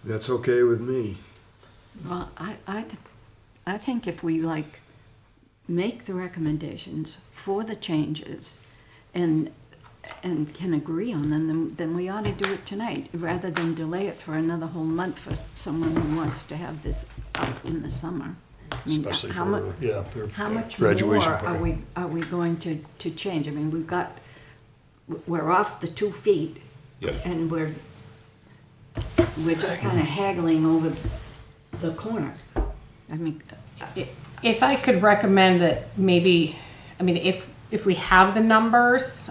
That's okay with me. Well, I think if we make the recommendations for the changes and can agree on them, then we ought to do it tonight, rather than delay it for another whole month for someone who wants to have this out in the summer. I mean, Especially how for, mu- yeah, their How much more graduation are party. we going to change? I mean, we're off the 2 feet, Yes. and we're just kind of haggling over the corner. I mean, If I could recommend that maybe, I mean, if we have the numbers,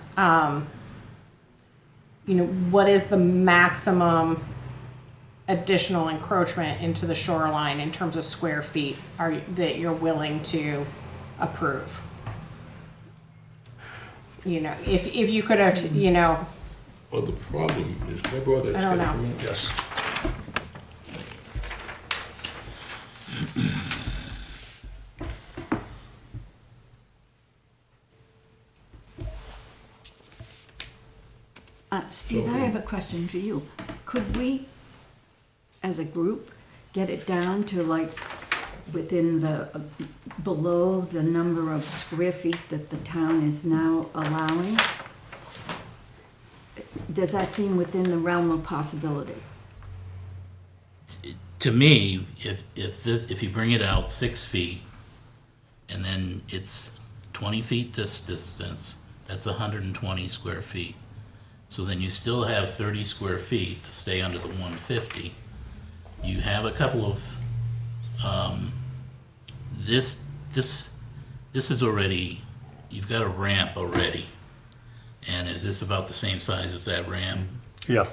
what is the maximum additional encroachment into the shoreline in terms of square feet that you're willing to approve? If you could have, Well, the problem is, can I borrow that I don't sketch know. for a minute? Yes. Steve, I have a question for you. Could we, as a group, get it down to within below the number of square feet that the town is now allowing? Does that seem within the realm of possibility? To me, if you bring it out 6 feet, and then it's 20 feet this distance, that's 120 square feet. So then you still have 30 square feet to stay under the 150. You have a couple of, this is already, you've got a ramp already. And is this about the same size as that ramp? Yeah,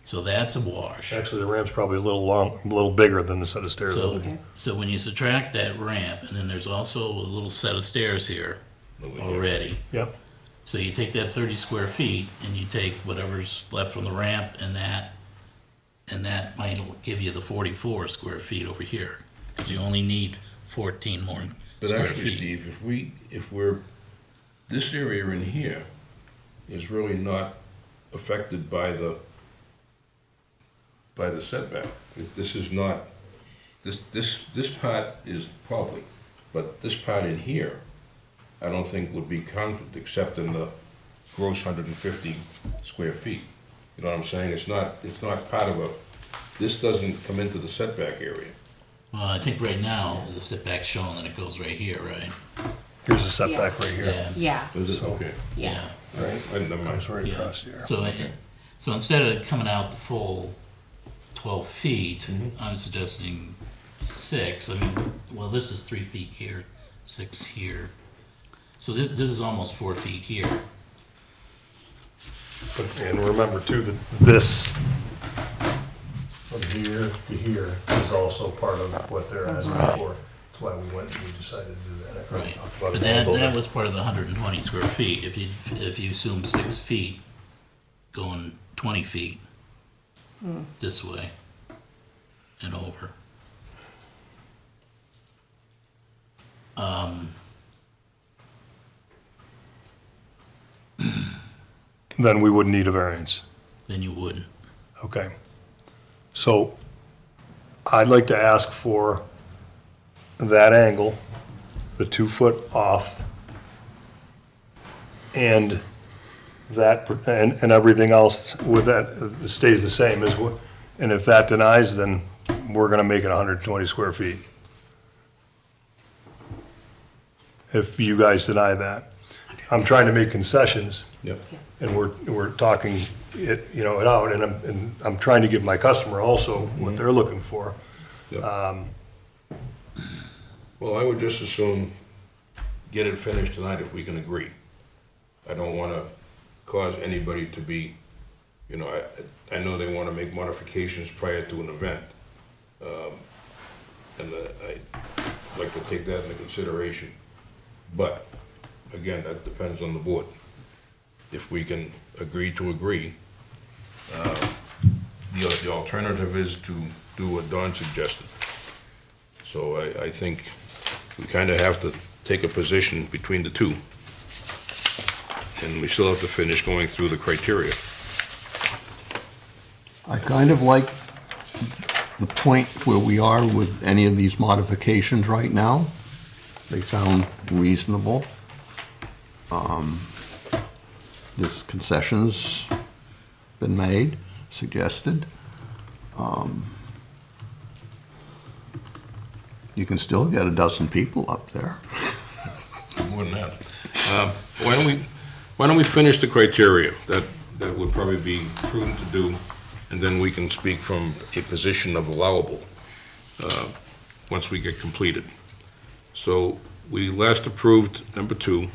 So that's a wash. Actually, the ramp's probably a little bigger than the set of stairs. So, so when you subtract that ramp, and then there's also a little set of stairs here already. Yep, So you take that 30 square feet and you take whatever's left from the ramp and that might give you the 44 square feet over here. Because you only need 14 more But square actually, feet. Steve, if we're, this area in here is really not affected by the setback. This is not, this part is probably, but this part in here, I don't think would be counted except in the gross 150 square feet. You know what I'm saying? It's not part of this doesn't come into the setback area. Well, I think right now, the setback's showing that it goes right here, right? here's a setback right here. Yeah. Yeah, Is it? Okay. yeah. All right. Never mind. Comes right Yeah. across here. So instead of coming out the full 12 feet, Mm-hmm. I'm suggesting 6. I mean, well, this is 3 feet here, 6 here. So this is almost 4 feet here. And remember too, that this from here to here is also part of what they're asking for. That's why we decided to do that. Right. Talked about But it a little that bit. was part of the 120 square feet. If you assume 6 feet going 20 feet this way and over. Then we wouldn't need a variance. Then you wouldn't. Okay. So I'd like to ask for that angle, the 2 foot off, and that, and everything else with that stays the same as what, and if that denies, then we're gonna make it 120 square feet. If you guys deny that. I'm trying to make concessions. Yep. And we're talking it out, and I'm trying to give my customer also what they're looking for. Yep. Well, I would just assume get it finished tonight if we can agree. I don't want to cause anybody to be, I know they want to make modifications prior to an event. And I'd like to take that into consideration. But, again, that depends on the board. If we can agree to agree, the alternative is to do what Don suggested. So I think we kind of have to take a position between the two. And we still have to finish going through the criteria. I kind of like the point where we are with any of these modifications right now. They sound reasonable. This concession's been made, suggested. You can still get a dozen people up there. More than that. Why don't we finish the criteria? That would probably be prudent to do, and then we can speak from a position of allowable, once we get completed. So we last approved number 2.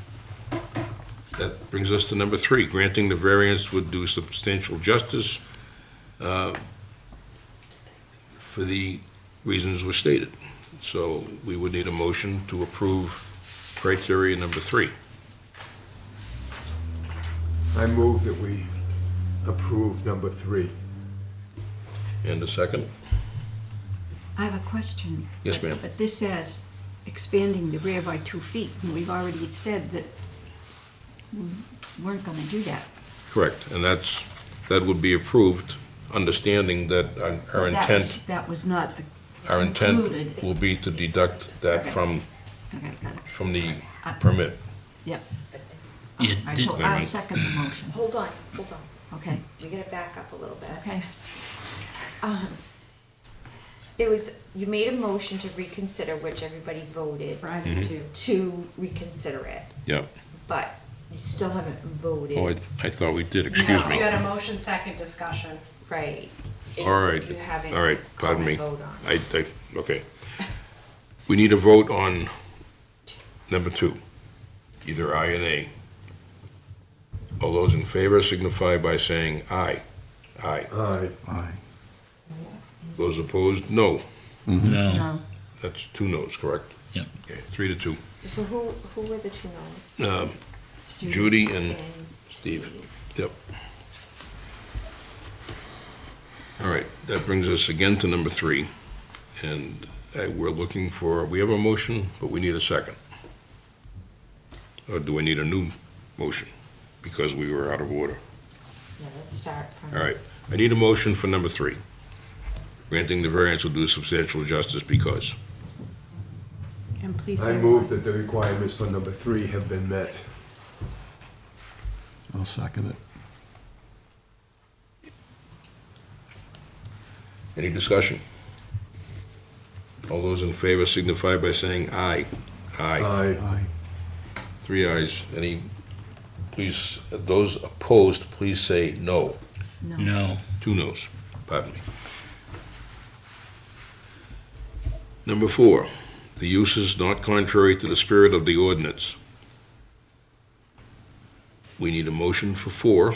That brings us to number 3. Granting the variance would do substantial justice for the reasons were stated. So we would need a motion to approve criteria number 3. I move that we approve number 3. And a second? I have a question. Yes, ma'am. But this says expanding the rear by 2 feet, and we've already said that we weren't gonna do that. Correct, and that would be approved, understanding that our intent, That was not our intent included. will be to deduct that Okay. from Okay, got it. the permit. Yep. You I did- told- I'll second the motion. Hold on. Okay, We gotta back up a little bit. okay. You made a motion to reconsider, which everybody voted Friday too. to reconsider it, Yeah. but you still haven't voted. Oh, I thought we did, excuse No, me. You had a motion, second discussion. Right. And All right, You haven't all right, called pardon a me. vote on it. Okay. We need a vote on number 2, either aye or nay. All those in favor signify by saying aye. Aye. Aye. Aye. Those opposed, no. No. No. That's 2 noes, correct? Yep. Okay, 3-2. So who were the two no's? Judy and Steve. Yep. All right, that brings us again to number 3. And we're looking for, we have a motion, but we need a second. Or do we need a new motion? Because we were out of order. Yeah, let's start from. All right, I need a motion for number 3. Granting the variance will do substantial justice because. And please I say move why. that the requirements for number 3 have been met. I'll second it. Any discussion? All those in favor signify by saying aye. Aye. Aye. Aye. 3 ayes. Any, please, those opposed, please say no. No. 2 noes, pardon me. Number 4, the use is not contrary to the spirit of the ordinance. We need a motion for 4.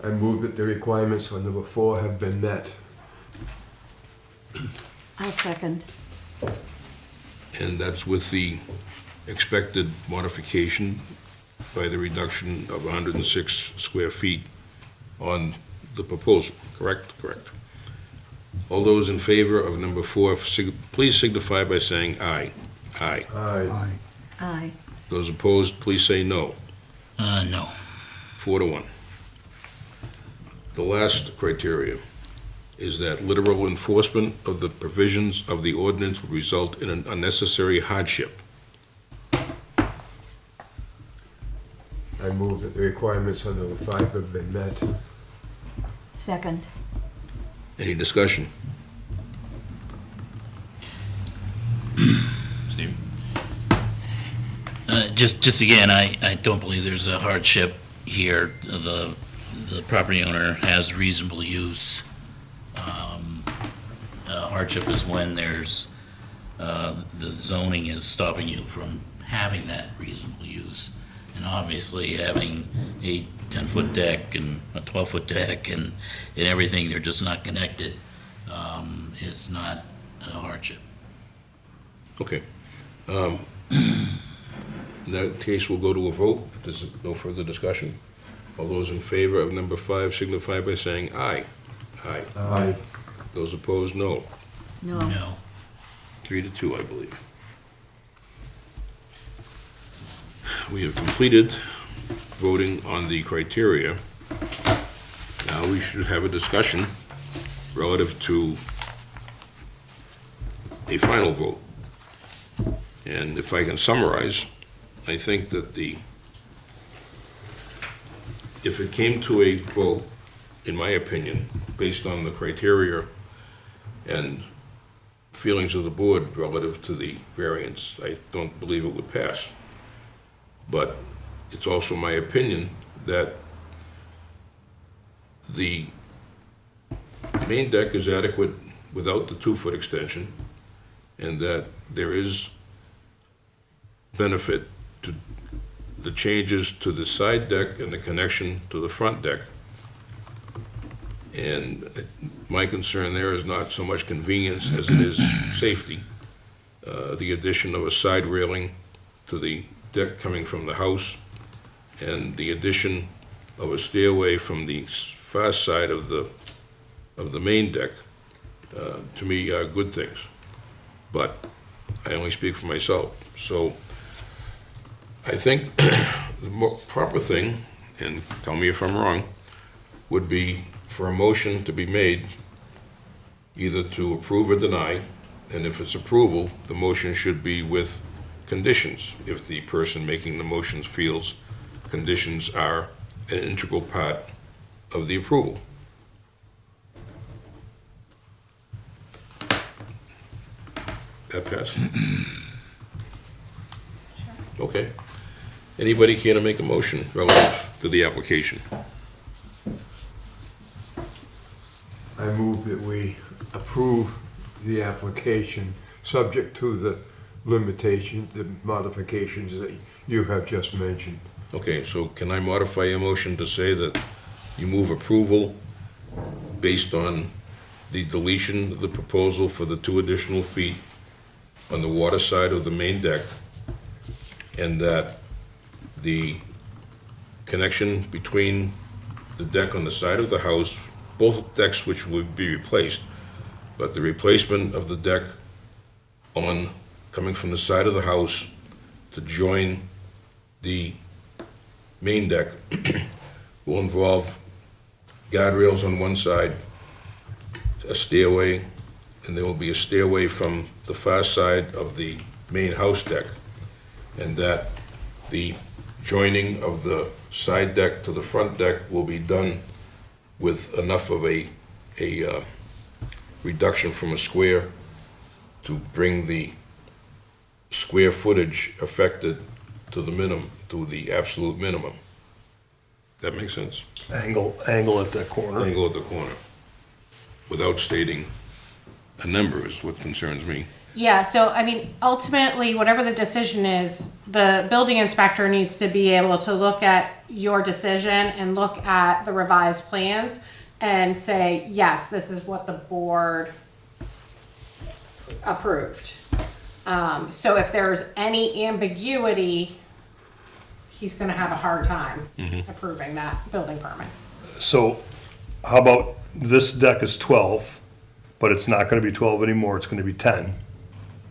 I move that the requirements for number 4 have been met. I'll second. And that's with the expected modification by the reduction of 106 square feet on the proposal, correct? Correct. All those in favor of number 4, please signify by saying aye. Aye. Aye. Aye. Aye. Those opposed, please say no. No. 4-1. The last criteria is that literal enforcement of the provisions of the ordinance would result in an unnecessary hardship. I move that the requirements for number 5 have been met. Second. Any discussion? Steve? Just again, I don't believe there's a hardship here. The property owner has reasonable use. Hardship is when there's, the zoning is stopping you from having that reasonable use. And obviously, having a 10-foot deck and a 12-foot deck and everything, they're just not connected, is not a hardship. Okay. In that case, we'll go to a vote. If there's no further discussion. All those in favor of number 5 signify by saying aye. Aye. Aye. Those opposed, no. No. No. 3-2, I believe. We have completed voting on the criteria. Now we should have a discussion relative to a final vote. And if I can summarize, I think that if it came to a vote, in my opinion, based on the criteria and feelings of the board relative to the variance, I don't believe it would pass. But it's also my opinion that the main deck is adequate without the 2-foot extension, and that there is benefit to the changes to the side deck and the connection to the front deck. And my concern there is not so much convenience as it is safety. The addition of a side railing to the deck coming from the house, and the addition of a stairway from the far side of the main deck, to me are good things. But I only speak for myself. So I think the more proper thing, and tell me if I'm wrong, would be for a motion to be made either to approve or deny, and if it's approval, the motion should be with conditions, if the person making the motions feels conditions are an integral part of the approval. That pass? Okay. Anybody care to make a motion relative to the application? I move that we approve the application, subject to the limitations, the modifications that you have just mentioned. Okay, so can I modify your motion to say that you move approval based on the deletion of the proposal for the 2 additional feet on the water side of the main deck, and that the connection between the deck on the side of the house, both decks which would be replaced, but the replacement of the deck coming from the side of the house to join the main deck will involve guardrails on one side, a stairway, and there will be a stairway from the far side of the main house deck, and that the joining of the side deck to the front deck will be done with enough of a reduction from a square to bring the square footage affected to the minimum, to the absolute minimum. That makes sense? Angle at that corner. Angle at the corner, without stating a number is what concerns me. Yeah, so I mean, ultimately, whatever the decision is, the building inspector needs to be able to look at your decision and look at the revised plans and say, yes, this is what the board approved. So if there's any ambiguity, he's gonna have a hard time approving that building permit. So how about this deck is 12, but it's not gonna be 12 anymore, it's gonna be 10.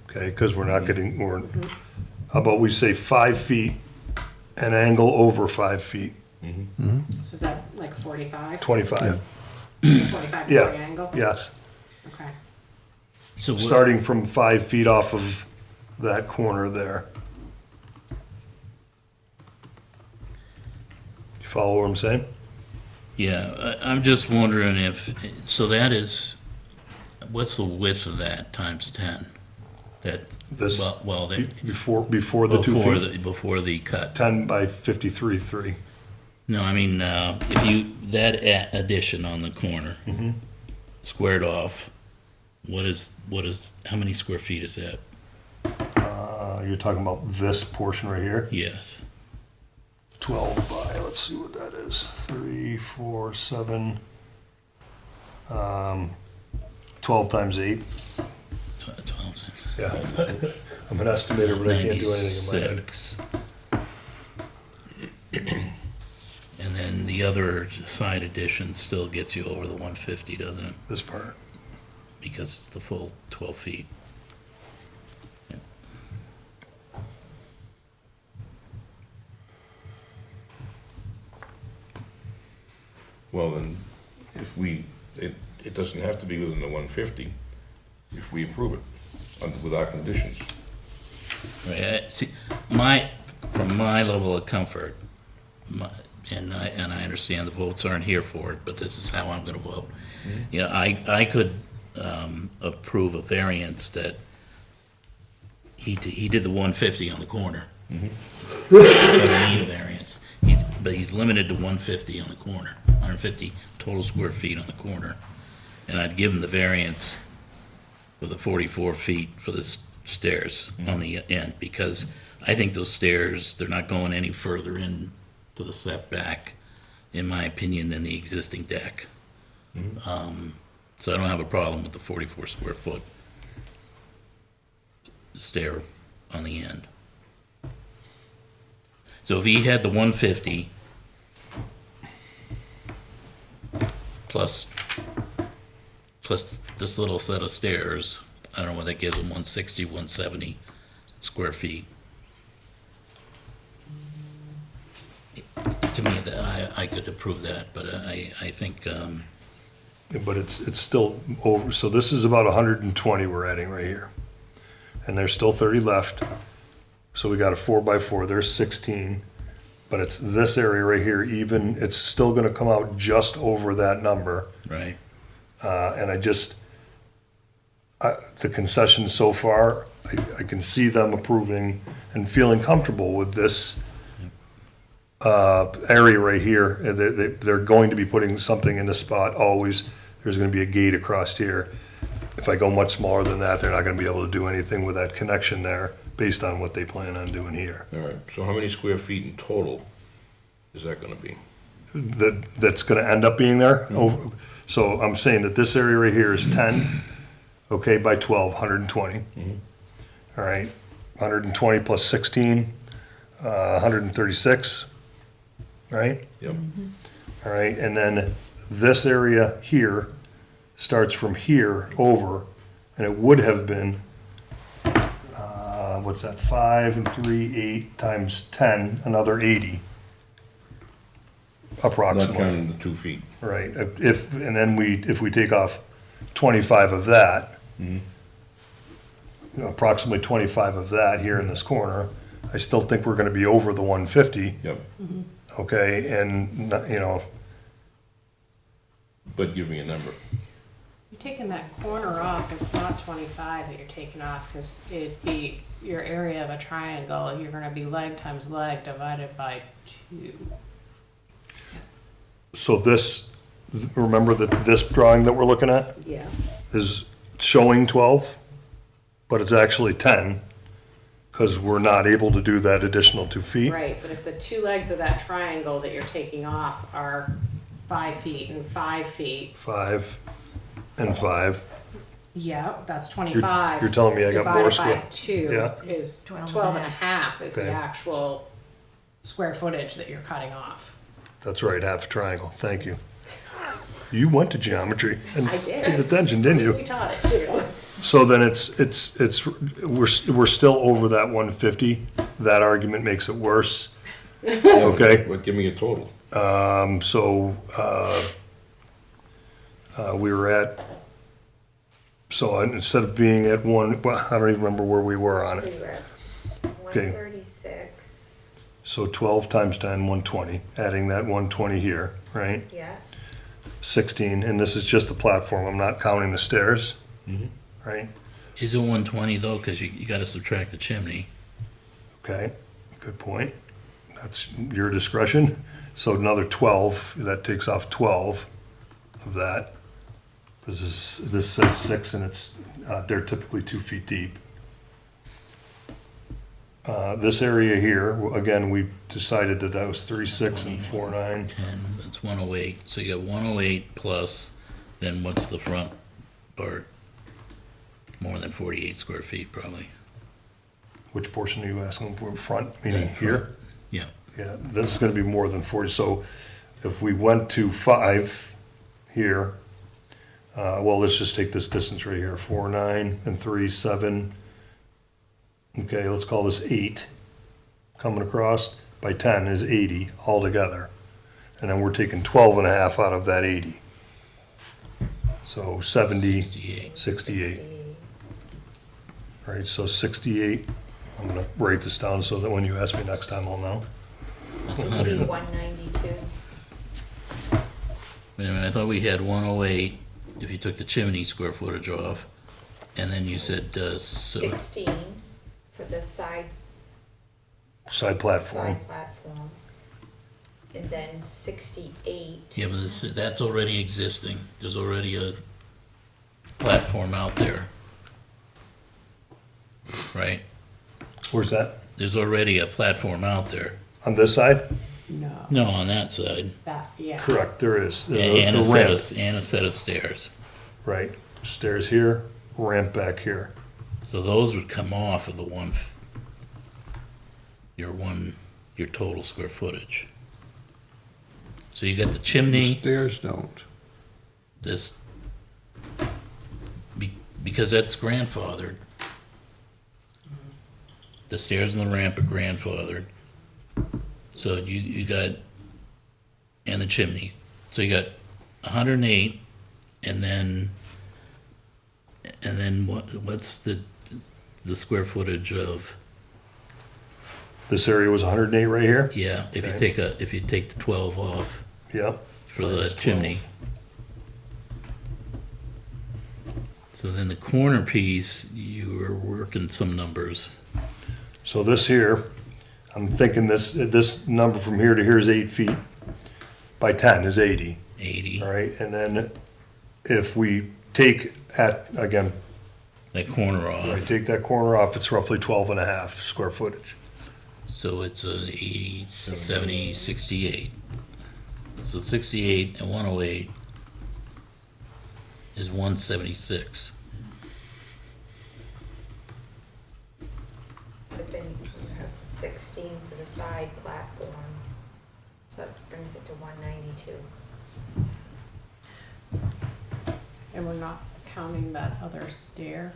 Okay, because we're not getting, how about we say 5 feet, an angle over 5 feet, So is that like 45? 25. 45 degree Yeah, angle? yes, Okay. So what- starting from 5 feet off of that corner there. You follow what I'm saying? Yeah, I'm just wondering if, so that is, what's the width of that times 10? That, This, well, be- that, before the 2 feet, before the cut. 10 by 53.3. No, I mean, if you, that addition on the corner, squared off, what is, how many square feet is that? You're talking about this portion right here? Yes. 12 by, let's see what that is, 3, 4, 7, 12 times 8. 12 cents. Yeah, I'm an estimator, but I can't do anything in my head. 96. And then the other side addition still gets you over the 150, doesn't it? This part. Because it's the full 12 feet. Well, then, if it doesn't have to be within the 150 if we approve it with our conditions. Right, see, from my level of comfort, and I understand the votes aren't here for it, but this is how I'm gonna vote. Yeah, I could approve a variance that he did the 150 on the corner. Doesn't need a variance, but he's limited to 150 on the corner, 150 total square feet on the corner. And I'd give him the variance for the 44 feet for the stairs on the end, because I think those stairs, they're not going any further in to the setback, in my opinion, than the existing deck. So I don't have a problem with the 44 square foot stair on the end. So if he had the 150 plus this little set of stairs, I don't know what that gives him, 160, 170 square feet. To me, I could approve that, but I think, But it's still over, so this is about 120 we're adding right here. And there's still 30 left. So we got a 4 by 4, there's 16. But it's this area right here, even, it's still gonna come out just over that number. right, And the concessions so far, I can see them approving and feeling comfortable with this area right here. They're going to be putting something in this spot always. There's gonna be a gate across here. If I go much smaller than that, they're not gonna be able to do anything with that connection there based on what they plan on doing here. All right, so how many square feet in total is that gonna be? that's gonna end up being there. Oh, so I'm saying that this area right here is 10, okay, by 12, 120. All right, 120 plus 16, 136, right? Yep. All right, and then this area here starts from here over, and it would have been, what's that, 5 and 3, 8 times 10, another 80. Not Approximately, counting the 2 feet. right? And then if we take off 25 of that, approximately 25 of that here in this corner, I still think we're gonna be over the 150, Yep. okay? And, But give me a number. You're taking that corner off, it's not 25 that you're taking off, because it'd be your area of a triangle, you're gonna be leg times leg divided by 2. so this, remember that this drawing that we're looking at Yeah. is showing 12, but it's actually 10, because we're not able to do that additional 2 feet. Right, but if the 2 legs of that triangle that you're taking off are 5 feet and 5 feet, 5 and 5. yeah, that's 25. you're telling me I got more Divided by square- 2 yeah. is 12 12 and a half is the Okay. actual square footage that you're cutting off. That's right, half a triangle, thank you. You went to geometry and I did. paid attention, didn't you? We taught it too. So then we're still over that 150. That argument makes it worse. Okay, What, give me a total. we were at, so instead of being at one, well, I don't even remember where we were on We it. were at Okay. 136, So 12 times 10, 120, adding that 120 here, right? yeah. 16, and this is just the platform, I'm not counting the stairs, right? Is it 120 though? Because you got to subtract the chimney. Okay, good point. That's your discretion. So another 12, that takes off 12 of that. This says 6 and it's, they're typically 2 feet deep. This area here, again, we decided that that was 36 and 49. 10, that's 108. So you got 108 plus, then what's the front part? More than 48 square feet probably. Which portion are you asking for? Front, meaning Yeah, here? front. Yeah. Yeah, this is gonna be more than 40, so if we went to 5 here, well, let's just take this distance right here, 4, 9, and 3, 7. Okay, let's call this 8, coming across, by 10 is 80 altogether. And then we're taking 12 and a half out of that 80. So 70, 68. 68. All right, so 68, I'm gonna write this down so that when you ask me next time, I'll know. That's It'll be 100. 192. Wait a minute, I thought we had 108 if you took the chimney square footage off. And then you said, 16 for the side Side platform. platform. And then 68. yeah, but that's already existing. There's already a platform out there. Right? Where's that? There's already a platform out there. On this side? No, No, on that side. that, yeah. Correct, there is. The And a ramp, set of stairs. right. Stairs here, ramp back here. So those would come off of the your total square footage. So you got the The chimney, stairs don't. this, because that's grandfathered. The stairs and the ramp are grandfathered. So you got, and the chimney. So you got 108, and then what's the square footage of, This area was 108 right here? yeah, if you Okay. take the 12 off Yep. for the Minus 12. chimney. So then the corner piece, you were working some numbers. So this here, I'm thinking this number from here to here is 8 feet by 10 is 80, 80, all right? And then if we take again, that corner I off. take that corner off, it's roughly 12 and a half square footage. So it's a 70, 68. So 68 and 108 is 176. But then you have 16 for the side platform, so that brings it to 192. And we're not counting that other stair?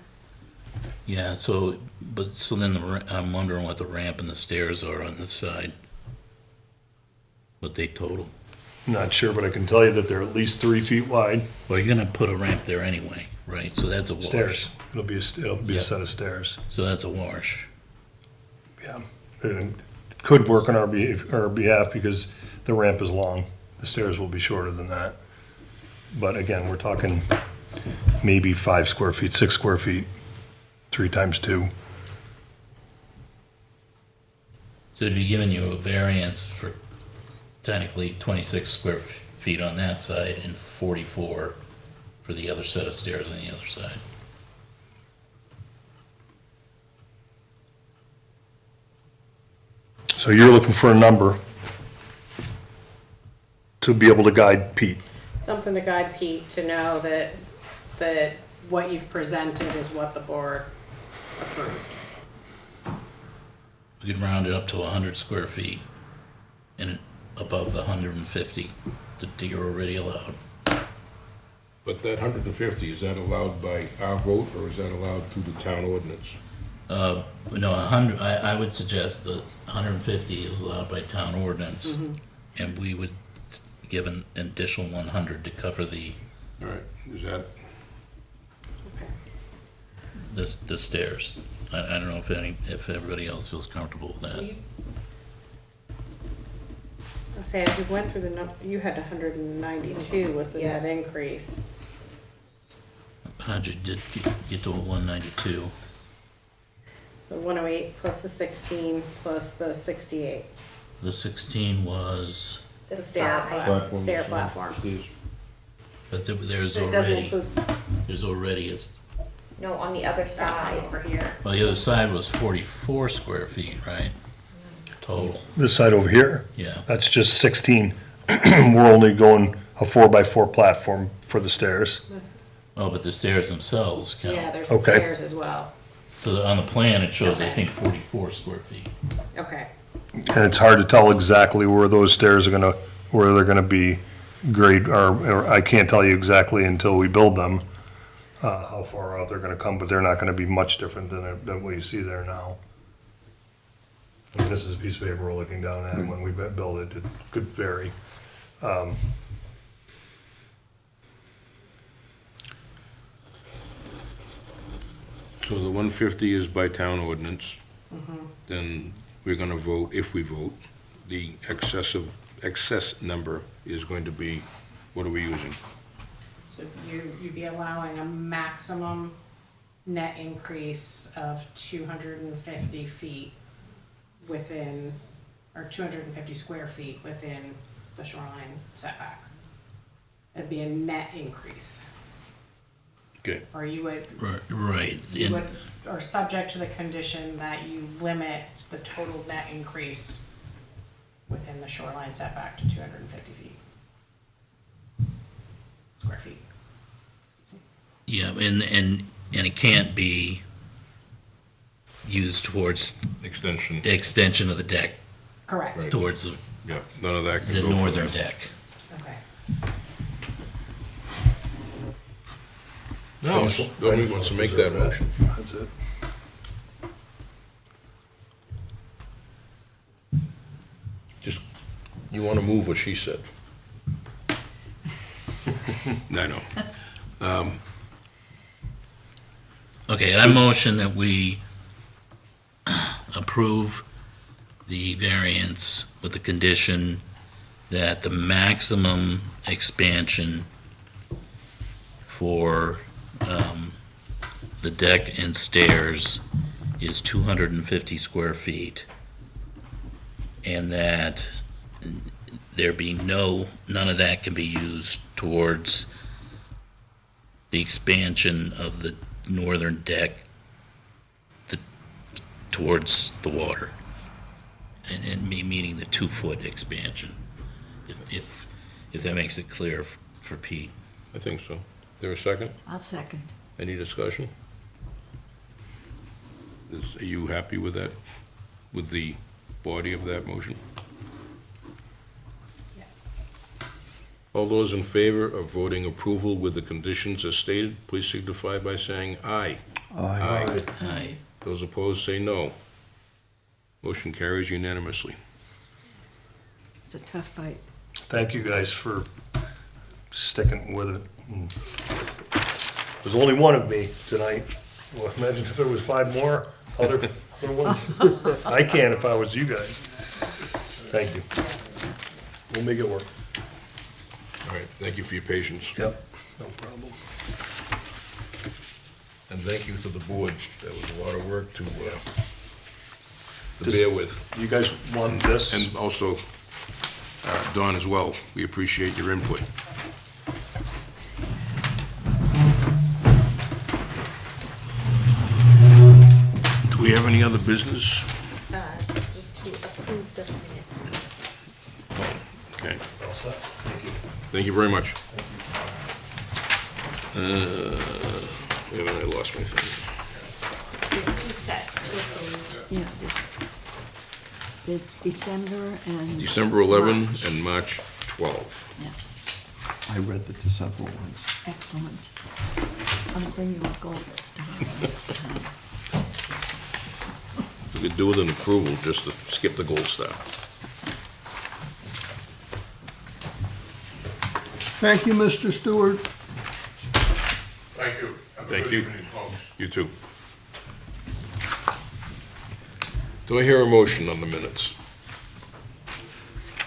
Yeah, so, but, so then I'm wondering what the ramp and the stairs are on this side. What they total. Not sure, but I can tell you that they're at least 3 feet wide. Well, you're gonna put a ramp there anyway, right? So that's a wash. Stairs. It'll be Yeah. a set of stairs. So that's a wash. Yeah. And it could work on our behalf because the ramp is long. The stairs will be shorter than that. But again, we're talking maybe 5 square feet, 6 square feet, 3 times 2. So it'd be giving you a variance for technically 26 square feet on that side and 44 for the other set of stairs on the other side. So you're looking for a number to be able to guide Pete. Something to guide Pete to know that what you've presented is what the board approved. We could round it up to 100 square feet and above the 150 that you're already allowed. But that 150, is that allowed by our vote, or is that allowed through the town ordinance? No, 100, I would suggest that 150 is allowed by town ordinance, and we would give an additional 100 to cover the, All right, is that, the stairs. I don't know if everybody else feels comfortable with that. I say, as you went through the number, you had 192 with the net increase. How'd you get to 192? The 108 plus the 16 plus the 68. The 16 was, The stair platform. Stairs. but there's It doesn't already, include there's already, No, on the other that side. one over here. well, the other side was 44 square feet, right? Total, This side over here, yeah. that's just 16. We're only going a 4x4 platform for the stairs. Oh, but the stairs themselves Yeah, count. there's Okay. stairs as well. So on the plan, it shows, I Okay. think, 44 square feet. Okay. And it's hard to tell exactly where those stairs are where they're gonna be grade, or I can't tell you exactly until we build them, how far out they're gonna come, but they're not gonna be much different than what you see there now. I mean, this is a piece of paper we're looking down at, and when we build it, it could vary. So the 150 is by town ordinance. Then we're gonna vote, if we vote, the excess number is going to be, what are we using? So you'd be allowing a maximum net increase of 250 feet within, or 250 square feet within the shoreline setback. It'd be a net increase. Okay, Or you would, Right, you and- would, or subject to the condition that you limit the total net increase within the shoreline setback to 250 feet. Square feet. yeah, and it can't be used towards extension, the extension of the deck, Correct. Right. towards yeah, none of that can the go for northern that. deck. Okay. No, nobody wants to make that motion. That's it. Just, you wanna move what she said. I know. Okay, I motion that we approve the variance with the condition that the maximum expansion for the deck and stairs is 250 square feet, and that there be none of that can be used towards the expansion of the northern deck towards the water. and me meaning the 2-foot expansion, if that makes it clear for Pete. I think so. There a second? I'll second. Any discussion? Are you happy with that, with the body of that motion? All those in favor of voting approval with the conditions as stated, please signify by saying aye. Aye. Aye. Those opposed say no. Motion carries unanimously. It's a tough fight. Thank you guys for sticking with it. There's only one of me tonight. Well, imagine if there was 5 more other ones. I can if I was you guys. Thank you. We'll make it work. All right, thank you for your patience. Yep, no problem. And thank you to the board. That was a lot of work to bear with. You guys want this? And also, Dawn as well, we appreciate your input. Do we have any other business? Just to approve the minutes. Okay, All set? Thank you. thank you very much. Wait a minute, I lost my thing. We have 2 sets to approve. Yeah, the December and. December 11 March. and March 12. Yeah, I read the December ones. excellent. I'll bring you a gold star next time. We could do with an approval, just to skip the gold star. Thank you, Mr. Stewart. Thank you. Have a Thank good you. evening, folks. You too. Do I hear a motion on the minutes?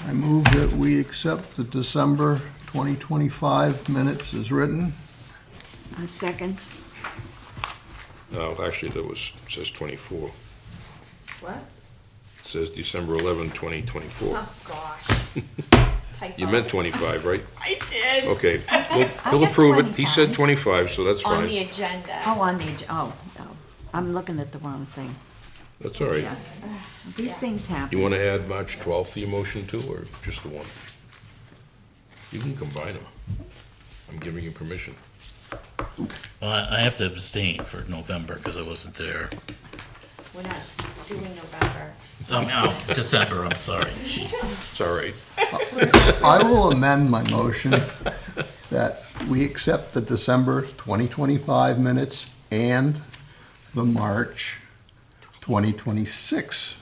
I move that we accept the December 2025 minutes as written. A second. Actually, there was, it says 24. What? It says December 11, 2024. Oh, gosh. Typo. You meant 25, right? I did. Okay, I he'll got approve it. He 25. said 25, so that's On the fine. agenda. Oh, on the, oh, no, I'm looking at the wrong thing. That's all right. Yeah. These things You happen. want to add March 12th to your motion too, or just the one? You can combine them. I'm giving you permission. Well, I have to abstain for November because I wasn't there. We're not doing November. December, I'm sorry. Jeez. It's all right. I will amend my motion that we accept the December 2025 minutes and the March 2026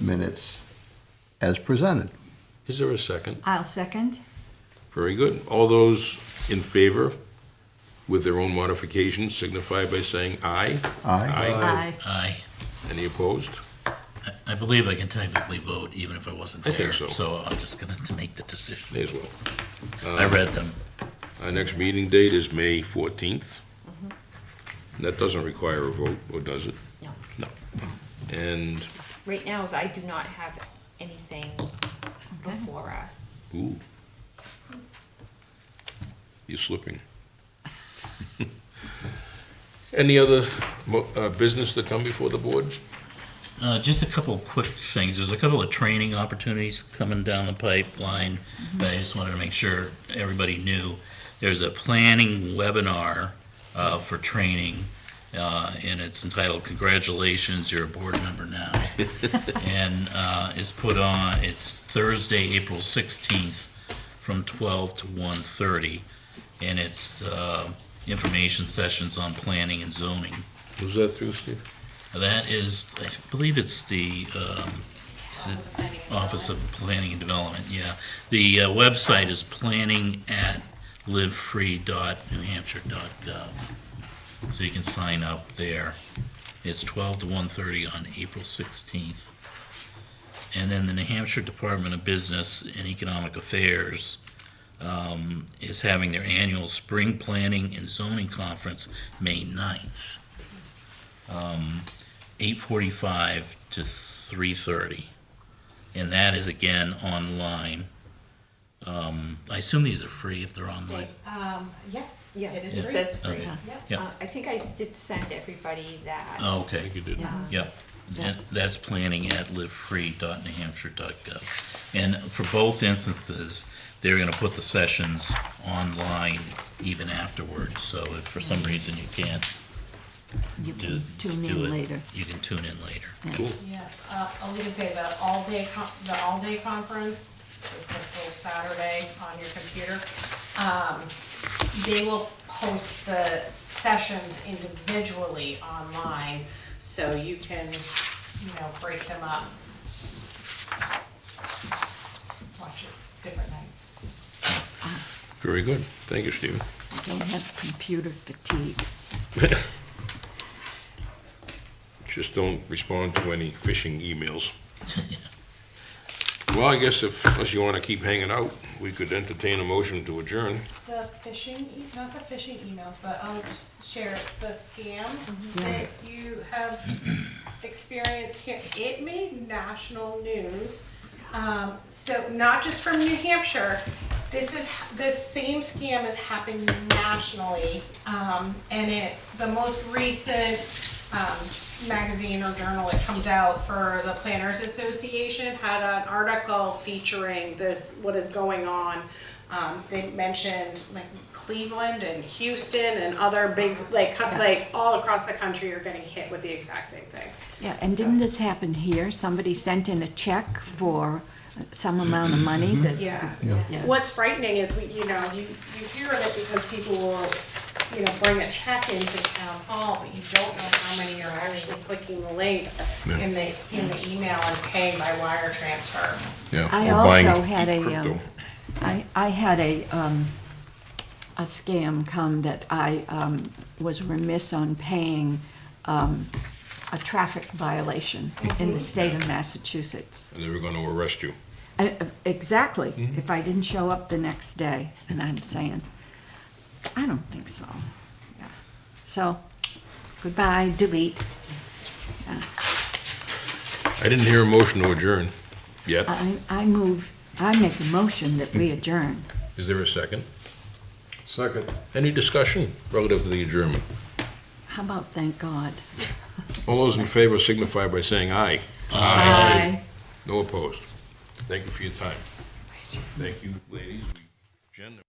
minutes as presented. Is there a second? I'll second. Very good. All those in favor with their own modifications signify by saying aye. Aye. Aye. Aye. Any opposed? I believe I can technically vote even if I wasn't I there. think so. So I'm just gonna to make the decision. May as well. I read them. Our next meeting date is May 14th. And that doesn't require a vote, or does it? No. No. And, Right now, I do not have anything before us. ooh. You're slipping. Any other business to come before the board? Just a couple of quick things. There's a couple of training opportunities coming down the pipeline that I just wanted to make sure everybody knew. There's a planning webinar for training, and it's entitled "Congratulations, You're a Board Member Now," and it's put on. It's Thursday, April 16th, from 12 to 1:30, and it's information sessions on planning and zoning. Was that through, Steve? That is, I believe it's the Office of Planning and Development, yeah. The website is planning@livefree.newhampshire.gov. So you can sign up there. It's 12 to 1:30 on April 16th. And then the New Hampshire Department of Business and Economic Affairs is having their annual Spring Planning and Zoning Conference, May 9th. 8:45 to 3:30. And that is again online. I assume these are free if they're online. Yes, It is it free. says free. Okay. Yep. Yeah. I think I did send everybody that. Oh, I okay, think you did. Yeah. yep. And that's planning@livefree.newhampshire.gov. And for both instances, they're gonna put the sessions online even afterwards, so if for some reason you can't You do can tune do in it, later. you can tune in later. Cool. Yeah, I'll even say the all-day conference, it's a full Saturday on your computer. They will post the sessions individually online, so you can, break them up. Watch it different nights. Very good. Thank you, Stephen. I don't have computer fatigue. Just don't respond to any phishing emails. Well, I guess unless you want to keep hanging out, we could entertain a motion to adjourn. The phishing, not the phishing emails, but I'll just share the scam that you have experienced here. It made national news. So not just from New Hampshire, this same scam is happening nationally. And the most recent, magazine or journal that comes out for the Planners Association had an article featuring what is going on. They mentioned like Cleveland and Houston and other big, like all across the country are getting hit with the exact same thing. Yeah, and didn't this happen here? Somebody sent in a check for some amount of money that. Yeah. Yeah. What's frightening is you hear of it because people will, bring a check into town hall, but you don't know how many are actually clicking the link in the email and paying by wire transfer. Yeah. I or buying also had crypto. I had a scam come that I was remiss on paying a traffic violation in the state of Massachusetts. And they were going to arrest you. Exactly, if I didn't show up the next day, and I'm saying, I don't think so. Yeah. So, goodbye, delete. Yeah. I didn't hear a motion to adjourn yet. I make a motion that we adjourn. Is there a second? Second. Any discussion relative to the adjournment? How about thank God? All those in favor signify by saying aye. Aye. No opposed. Thank you for your time. Thank you, ladies. Jen,